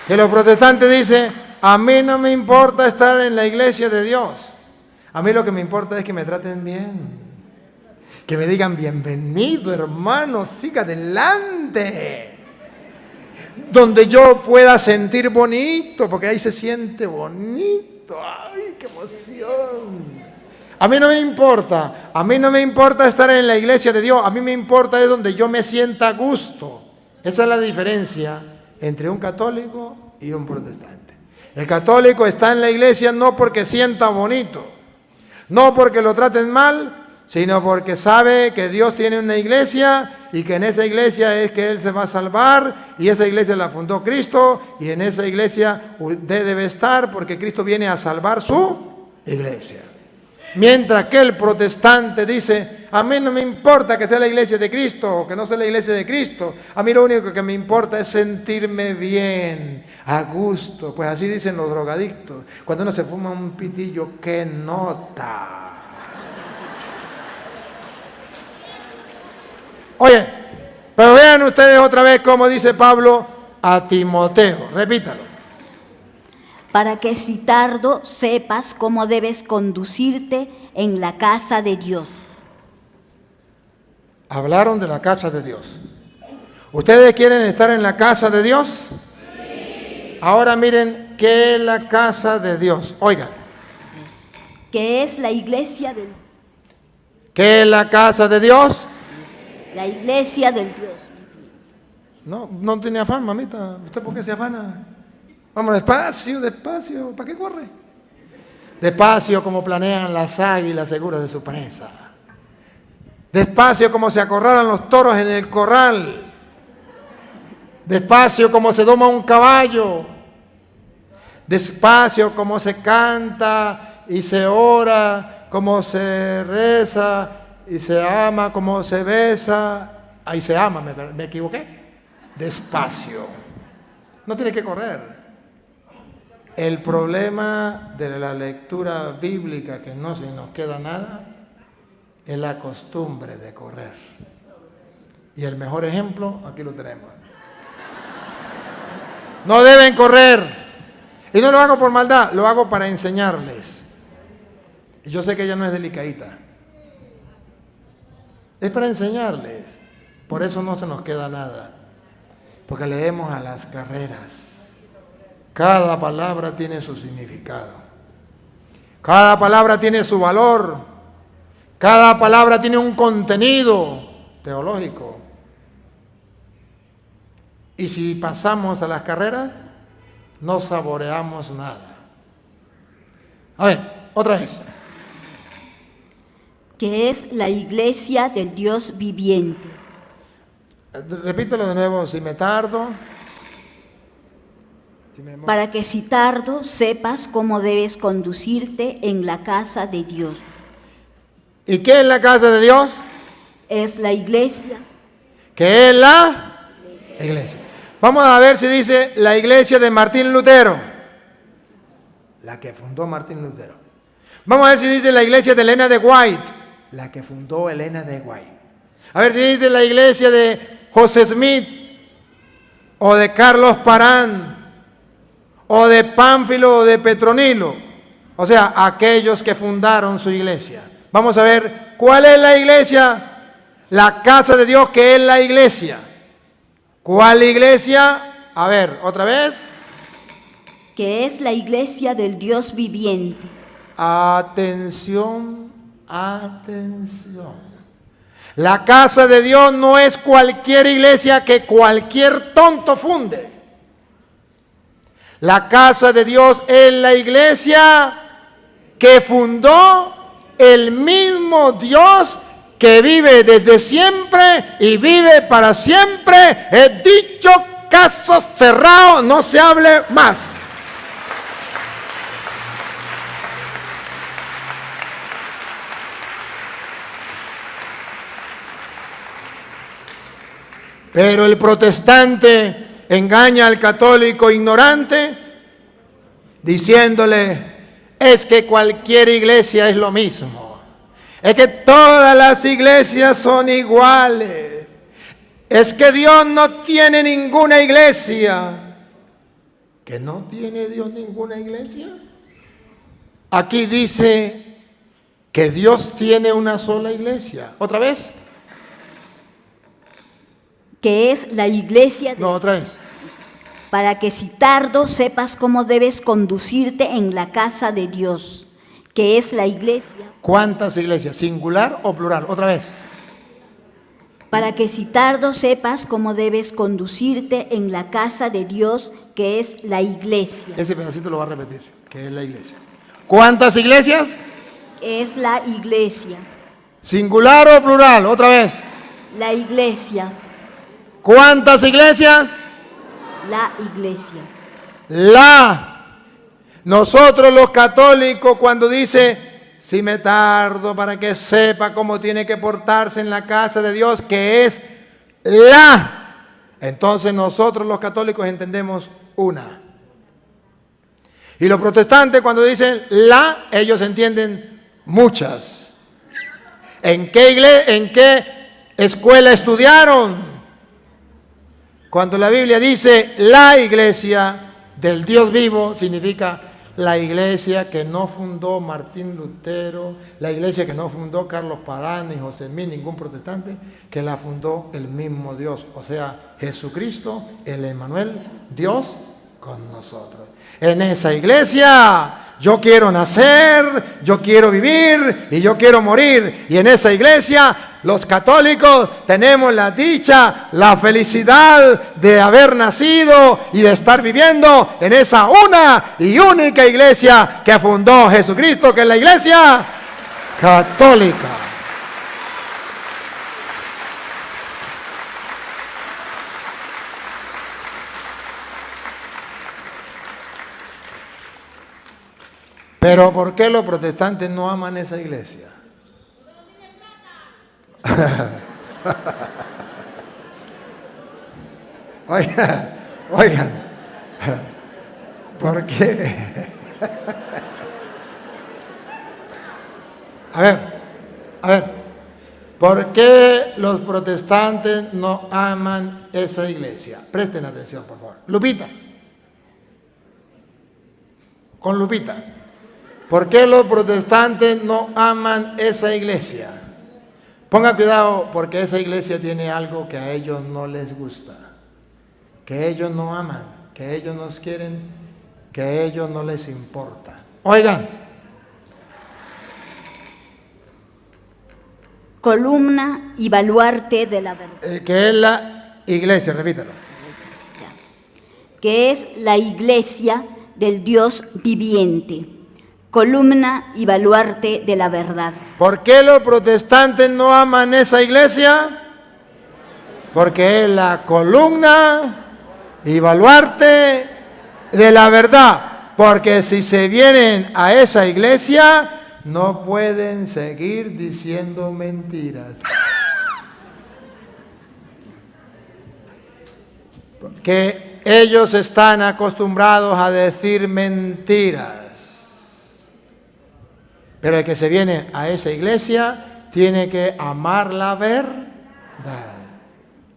Que los protestantes dicen, a mí no me importa estar en la iglesia de Dios. A mí lo que me importa es que me traten bien. Que me digan, bienvenido hermano, siga adelante. Donde yo pueda sentir bonito, porque ahí se siente bonito. ¡Ay, qué emoción! A mí no me importa estar en la iglesia de Dios. A mí me importa es donde yo me sienta a gusto. Esa es la diferencia entre un católico y un protestante. El católico está en la iglesia no porque sienta bonito, no porque lo traten mal, sino porque sabe que Dios tiene una iglesia y que en esa iglesia es que Él se va a salvar y esa iglesia la fundó Cristo y en esa iglesia usted debe estar porque Cristo viene a salvar su iglesia. Mientras que el protestante dice, a mí no me importa que sea la iglesia de Cristo o que no sea la iglesia de Cristo, a mí lo único que me importa es sentirme bien, a gusto. Pues así dicen los drogadictos, cuando uno se fuma un pitillo, ¿qué nota? Oye, pero vean ustedes otra vez cómo dice Pablo a Timoteo, repítalo. Para que si tardo sepas cómo debes conducirte en la casa de Dios. Hablaron de la casa de Dios. ¿Ustedes quieren estar en la casa de Dios? Sí. Ahora miren, ¿qué es la casa de Dios? Oigan. Que es la iglesia del... ¿Qué es la casa de Dios? La iglesia del Dios. No tiene afán, mamita. ¿Usted por qué se afana? Vamos despacio, despacio. ¿Para qué corre? Despacio como planean las águilas seguras de su presa. Despacio como se acorralan los toros en el corral. Despacio como se doma un caballo. Despacio como se canta y se ora, como se reza y se ama, como se besa. Ahí se ama, me equivoqué. Despacio. No tiene que correr. El problema de la lectura bíblica, que no se nos queda nada, es la costumbre de correr. Y el mejor ejemplo, aquí lo tenemos. No deben correr. Y no lo hago por maldad, lo hago para enseñarles. Y yo sé que ella no es delicadita. Es para enseñarles. Por eso no se nos queda nada. Porque leemos a las carreras. Cada palabra tiene su significado. Cada palabra tiene su valor. Cada palabra tiene un contenido teológico. Y si pasamos a las carreras, no saboreamos nada. A ver, otra vez. Que es la iglesia del Dios viviente. Repítelo de nuevo, si me tardo. Para que si tardo sepas cómo debes conducirte en la casa de Dios. ¿Y qué es la casa de Dios? Es la iglesia. ¿Qué es la iglesia? Vamos a ver si dice la iglesia de Martín Lutero. La que fundó Martín Lutero. Vamos a ver si dice la iglesia de Elena de White. La que fundó Elena de White. A ver si dice la iglesia de José Smith. O de Carlos Parán. O de Pánfilo o de Petronilo. O sea, aquellos que fundaron su iglesia. Vamos a ver cuál es la iglesia. La casa de Dios, que es la iglesia. ¿Cuál iglesia? A ver, otra vez. Que es la iglesia del Dios viviente. Atención, atención. La casa de Dios no es cualquier iglesia que cualquier tonto funde. La casa de Dios es la iglesia que fundó el mismo Dios que vive desde siempre y vive para siempre. He dicho, caso cerrado, no se hable más. Pero el protestante engaña al católico ignorante diciéndole, es que cualquier iglesia es lo mismo. Es que todas las iglesias son iguales. Es que Dios no tiene ninguna iglesia. ¿Que no tiene Dios ninguna iglesia? Aquí dice que Dios tiene una sola iglesia. ¿Otra vez? Que es la iglesia de... No, otra vez. Para que si tardo sepas cómo debes conducirte en la casa de Dios, que es la iglesia. ¿Cuántas iglesias? ¿Singular o plural? Otra vez. Para que si tardo sepas cómo debes conducirte en la casa de Dios, que es la iglesia. Ese pedacito lo va a repetir, que es la iglesia. ¿Cuántas iglesias? Es la iglesia. ¿Singular o plural? Otra vez. La iglesia. ¿Cuántas iglesias? La iglesia. Nosotros los católicos, cuando dice, si me tardo para que sepa cómo tiene que portarse en la casa de Dios, que es entonces nosotros los católicos entendemos una. Y los protestantes cuando dicen ellos entienden muchas. ¿En qué escuela estudiaron? Cuando la Biblia dice la iglesia del Dios vivo, significa la iglesia que no fundó Martín Lutero, la iglesia que no fundó Carlos Parán ni José Smith, ningún protestante, que la fundó el mismo Dios, o sea, Jesucristo, el Emmanuel, Dios con nosotros. En esa iglesia yo quiero nacer, yo quiero vivir y yo quiero morir. Y en esa iglesia los católicos tenemos la dicha, la felicidad de haber nacido y de estar viviendo en esa una y única iglesia que fundó Jesucristo, que es la iglesia católica. Pero ¿por qué los protestantes no aman esa iglesia? Oigan, ¿por qué? A ver, ¿por qué los protestantes no aman esa iglesia? Presten atención, por favor. Lupita. Con Lupita. ¿Por qué los protestantes no aman esa iglesia? Pongan cuidado, porque esa iglesia tiene algo que a ellos no les gusta, que ellos no aman, que ellos no quieren, que a ellos no les importa. Oigan. Columna y baluarte de la verdad. Que es la iglesia, repítalo. Que es la iglesia del Dios viviente. Columna y baluarte de la verdad. ¿Por qué los protestantes no aman esa iglesia? Porque es la columna y baluarte de la verdad. Porque si se vienen a esa iglesia, no pueden seguir diciendo mentiras. Porque ellos están acostumbrados a decir mentiras. Pero el que se viene a esa iglesia tiene que amar la verdad.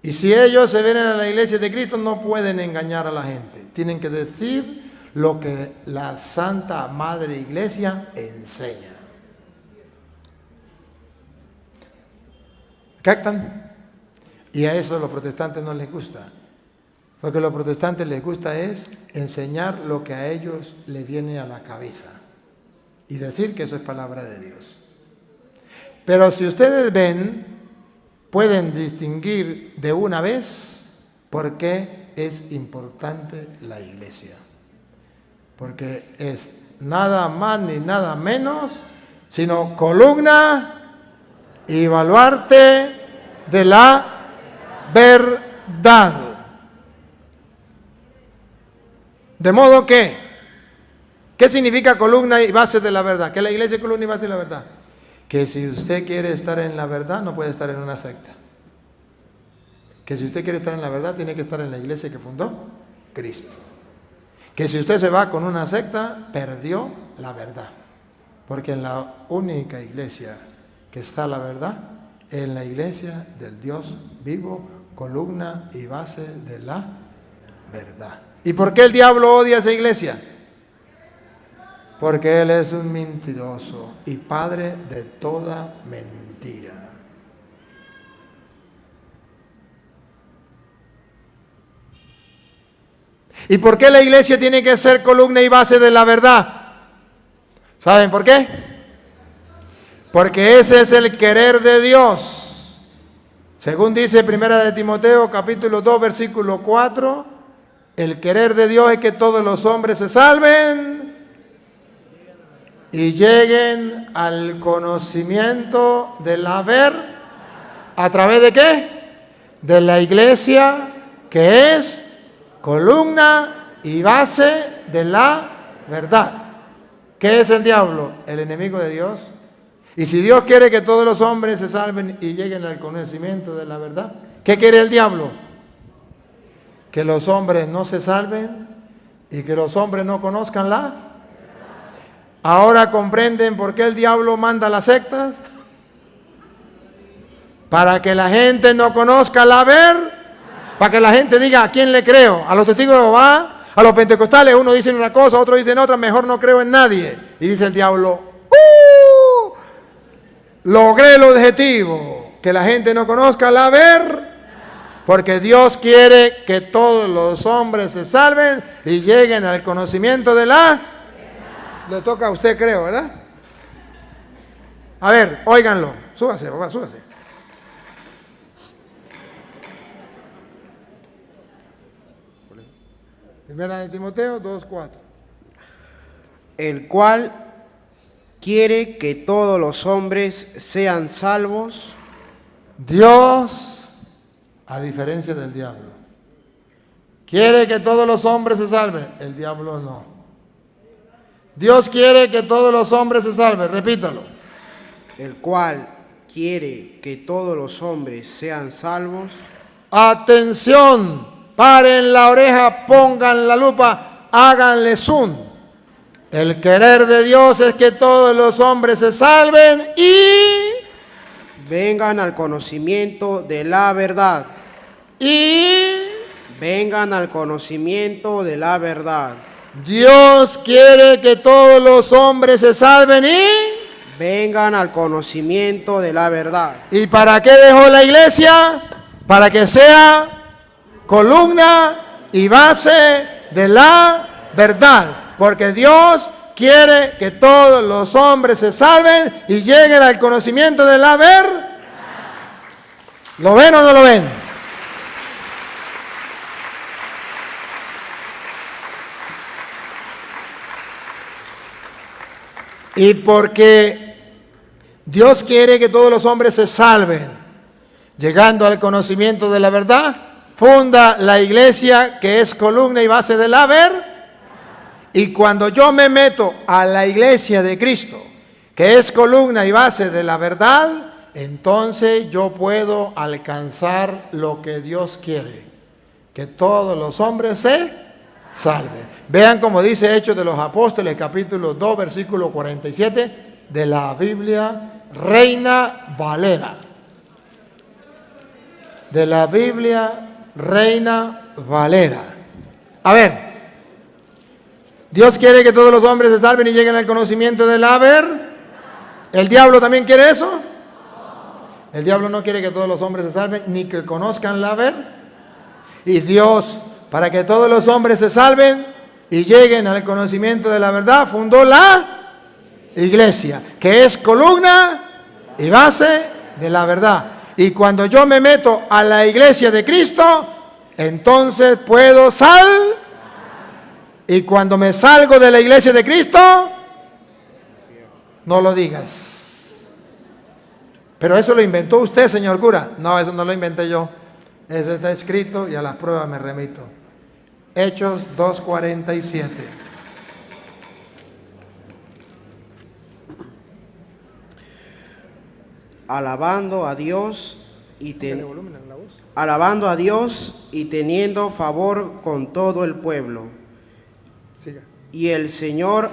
Y si ellos se vienen a la iglesia de Cristo, no pueden engañar a la gente. Tienen que decir lo que la Santa Madre Iglesia enseña. ¿Captan? Y a eso a los protestantes no les gusta. Porque a los protestantes les gusta es enseñar lo que a ellos les viene a la cabeza. Y decir que eso es palabra de Dios. Pero si ustedes ven, pueden distinguir de una vez por qué es importante la iglesia. Porque es nada más ni nada menos, sino columna y baluarte de la verdad. De modo que, ¿qué significa columna y base de la verdad? Que la iglesia es columna y base de la verdad. Que si usted quiere estar en la verdad, no puede estar en una secta. Que si usted quiere estar en la verdad, tiene que estar en la iglesia que fundó Cristo. Que si usted se va con una secta, perdió la verdad. Porque en la única iglesia que está la verdad, es en la iglesia del Dios vivo, columna y base de la verdad. ¿Y por qué el diablo odia esa iglesia? Porque él es un mentiroso y padre de toda mentira. ¿Y por qué la iglesia tiene que ser columna y base de la verdad? ¿Saben por qué? Porque ese es el querer de Dios. Según dice 1 Timoteo capítulo 2 versículo 4, el querer de Dios es que todos los hombres se salven y lleguen al conocimiento del haber. ¿A través de qué? De la iglesia, que es columna y base de la verdad. ¿Qué es el diablo? El enemigo de Dios. Y si Dios quiere que todos los hombres se salven y lleguen al conocimiento de la verdad, ¿qué quiere el diablo? Que los hombres no se salven y que los hombres no conozcan la. Ahora comprenden por qué el diablo manda las sectas. Para que la gente no conozca la verdad. Para que la gente diga, ¿a quién le creo? ¿A los testigos de Jehová? ¿A los pentecostales? Uno dice una cosa, otro dice otra, mejor no creo en nadie. Y dice el diablo, logré el objetivo, que la gente no conozca la verdad. Porque Dios quiere que todos los hombres se salven y lleguen al conocimiento de la. Le toca a usted, creo, ¿verdad? A ver, óiganlo. Súbase, papá, súbase. Primera de Timoteo 2:4. El cual quiere que todos los hombres sean salvos. Dios, a diferencia del diablo, quiere que todos los hombres se salven. El diablo no. Dios quiere que todos los hombres se salven. Repítalo. El cual quiere que todos los hombres sean salvos. Atención. Paren la oreja, pongan la lupa, háganle zoom. El querer de Dios es que todos los hombres se salven y vengan al conocimiento de la verdad. Y Vengan al conocimiento de la verdad. Dios quiere que todos los hombres se salven Vengan al conocimiento de la verdad. ¿Y para qué dejó la iglesia? Para que sea columna y base de la verdad. Porque Dios quiere que todos los hombres se salven y lleguen al conocimiento de la verdad. ¿Lo ven o no lo ven? Y porque Dios quiere que todos los hombres se salven, llegando al conocimiento de la verdad, funda la iglesia que es columna y base del haber. Y cuando yo me meto a la iglesia de Cristo, que es columna y base de la verdad, entonces yo puedo alcanzar lo que Dios quiere, que todos los hombres se salven. Vean como dice Hechos de los Apóstoles, capítulo 2, versículo 47 de la Biblia Reina Valera. De la Biblia Reina Valera. A ver, Dios quiere que todos los hombres se salven y lleguen al conocimiento del haber. ¿El diablo también quiere eso? El diablo no quiere que todos los hombres se salven ni que conozcan la haber. Y Dios, para que todos los hombres se salven y lleguen al conocimiento de la verdad, fundó la iglesia, que es columna y base de la verdad. Y cuando yo me meto a la iglesia de Cristo, entonces puedo y cuando me salgo de la iglesia de Cristo, no lo digas. Pero eso lo inventó usted, señor cura. No, eso no lo inventé yo. Eso está escrito y a las pruebas me remito. Hechos 2:47. Alabando a Dios y teniendo favor con todo el pueblo. Siga. Y el Señor...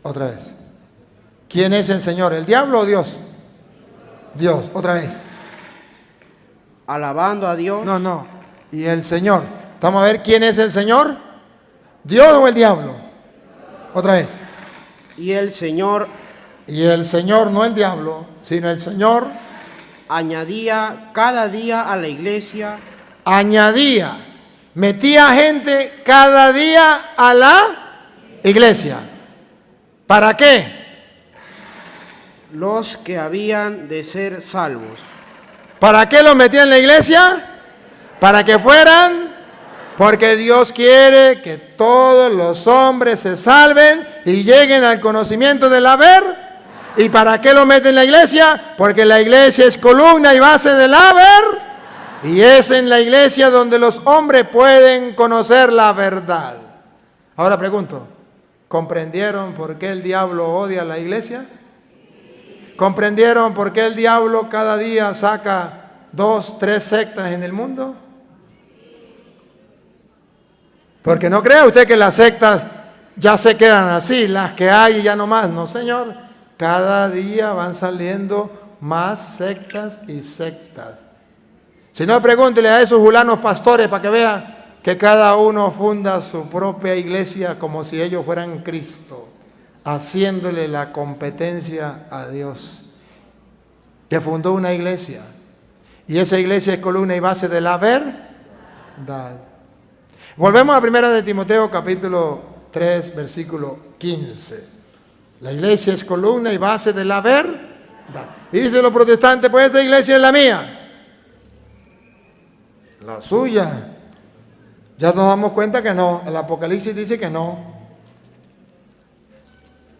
Otra vez. ¿Quién es el Señor? ¿El diablo o Dios? Dios. Otra vez. Alabando a Dios. No. Y el Señor. Vamos a ver quién es el Señor. ¿Dios o el diablo? Otra vez. Y el Señor. Y el Señor, no el diablo, sino el Señor. Añadía cada día a la iglesia. Añadía. Metía gente cada día a la iglesia. ¿Para qué? Los que habían de ser salvos. ¿Para qué los metía en la iglesia? Para que fueran, porque Dios quiere que todos los hombres se salven y lleguen al conocimiento del haber. ¿Y para qué lo mete en la iglesia? Porque la iglesia es columna y base del haber. Y es en la iglesia donde los hombres pueden conocer la verdad. Ahora pregunto, ¿comprendieron por qué el diablo odia a la iglesia? ¿Comprendieron por qué el diablo cada día saca 2, 3 sectas en el mundo? Porque no crea usted que las sectas ya se quedan así, las que hay y ya no más. No, señor. Cada día van saliendo más sectas y sectas. Si no, pregúntele a esos julanos pastores para que vean que cada uno funda su propia iglesia como si ellos fueran Cristo, haciéndole la competencia a Dios, que fundó una iglesia. Y esa iglesia es columna y base de la verdad. Volvemos a 1 de Timoteo capítulo 3, versículo 15. La iglesia es columna y base de la verdad. Y dicen los protestantes, pues esta iglesia es la mía. La suya. Ya nos damos cuenta que no. El Apocalipsis dice que no.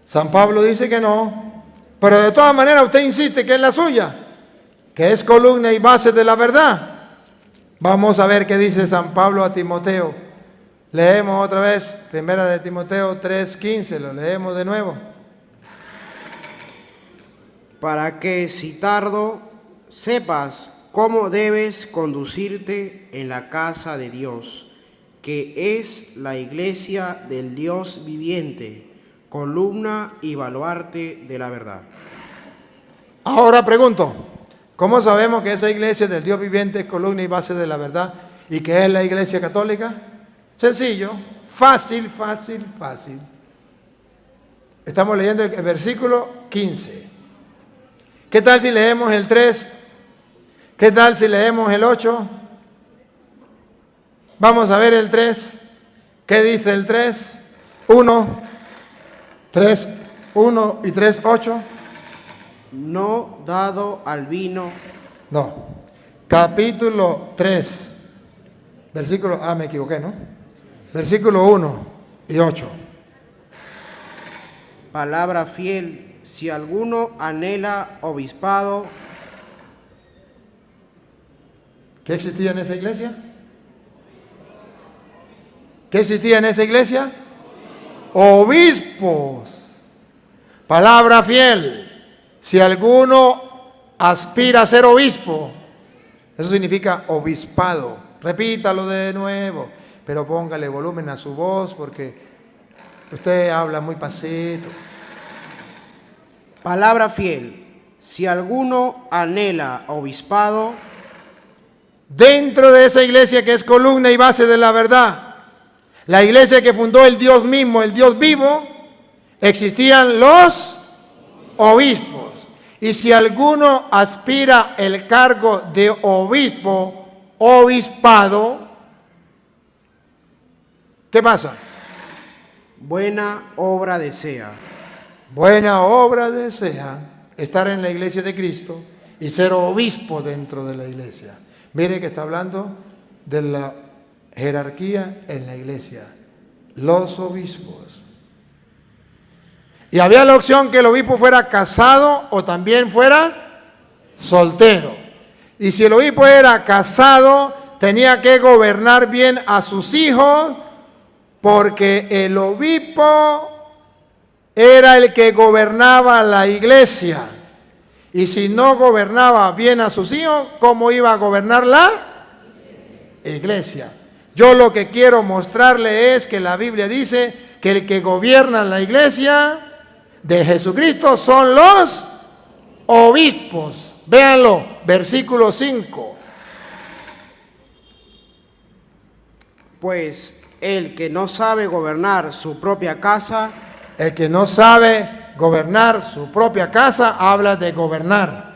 San Pablo dice que no. Pero de todas maneras usted insiste que es la suya, que es columna y base de la verdad. Vamos a ver qué dice San Pablo a Timoteo. Leemos otra vez, 1 de Timoteo 3:15, lo leemos de nuevo. Para que si tardo sepas cómo debes conducirte en la casa de Dios, que es la iglesia del Dios viviente, columna y baluarte de la verdad. Ahora pregunto, ¿cómo sabemos que esa iglesia del Dios viviente es columna y base de la verdad y que es la iglesia católica? Sencillo, fácil. Estamos leyendo el versículo 15. ¿Qué tal si leemos el 3? ¿Qué tal si leemos el 8? Vamos a ver el 3. ¿Qué dice el 3? 1 y 3, 8. No dado al vino. No. Capítulo 3. Versículo, me equivoqué, ¿no? Versículo 1 y 8. Palabra fiel, si alguno anhela obispado. ¿Qué existía en esa iglesia? ¿Qué existía en esa iglesia? Obispos. Palabra fiel. Si alguno aspira a ser obispo, eso significa obispado. Repítalo de nuevo, pero póngale volumen a su voz porque usted habla muy pasito. Palabra fiel, si alguno anhela obispado. Dentro de esa iglesia que es columna y base de la verdad, la iglesia que fundó el Dios mismo, el Dios vivo, existían los obispos. Y si alguno aspira el cargo de obispo, obispado, ¿qué pasa? Buena obra desea. Buena obra desea estar en la iglesia de Cristo y ser obispo dentro de la iglesia. Mire que está hablando de la jerarquía en la iglesia, los obispos. Y había la opción que el obispo fuera casado o también fuera soltero. Y si el obispo era casado, tenía que gobernar bien a sus hijos, porque el obispo era el que gobernaba la iglesia. Y si no gobernaba bien a sus hijos, ¿cómo iba a gobernar la iglesia? Yo lo que quiero mostrarle es que la Biblia dice que el que gobierna la iglesia de Jesucristo son los obispos. Véanlo, versículo 5. Pues el que no sabe gobernar su propia casa. El que no sabe gobernar su propia casa, habla de gobernar.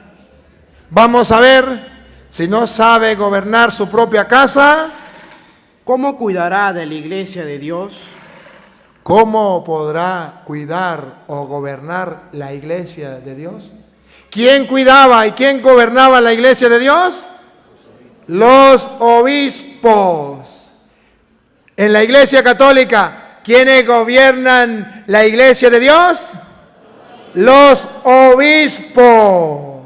Vamos a ver, si no sabe gobernar su propia casa, ¿cómo cuidará de la iglesia de Dios? ¿Cómo podrá cuidar o gobernar la iglesia de Dios? ¿Quién cuidaba y quién gobernaba la iglesia de Dios? Los obispos. En la iglesia católica, ¿quiénes gobiernan la iglesia de Dios? Los obispos.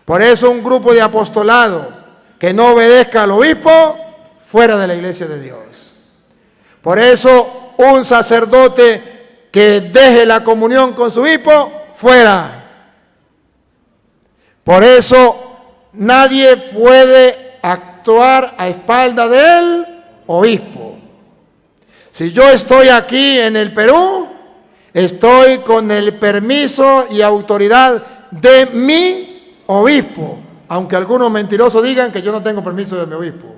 Por eso un grupo de apostolado que no obedezca al obispo, fuera de la iglesia de Dios. Por eso un sacerdote que deje la comunión con su obispo, fuera. Por eso nadie puede actuar a espalda del obispo. Si yo estoy aquí en el Perú, estoy con el permiso y autoridad de mi obispo, aunque algunos mentirosos digan que yo no tengo permiso de mi obispo.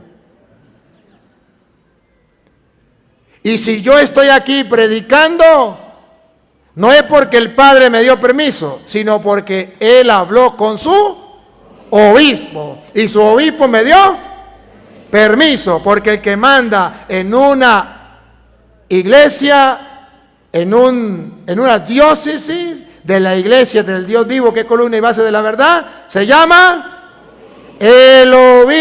Y si yo estoy aquí predicando, no es porque el Padre me dio permiso, sino porque Él habló con su obispo. Y su obispo me dio permiso, porque el que manda en una iglesia, en una diócesis de la iglesia del Dios vivo, que es columna y base de la verdad, se llama el obispo.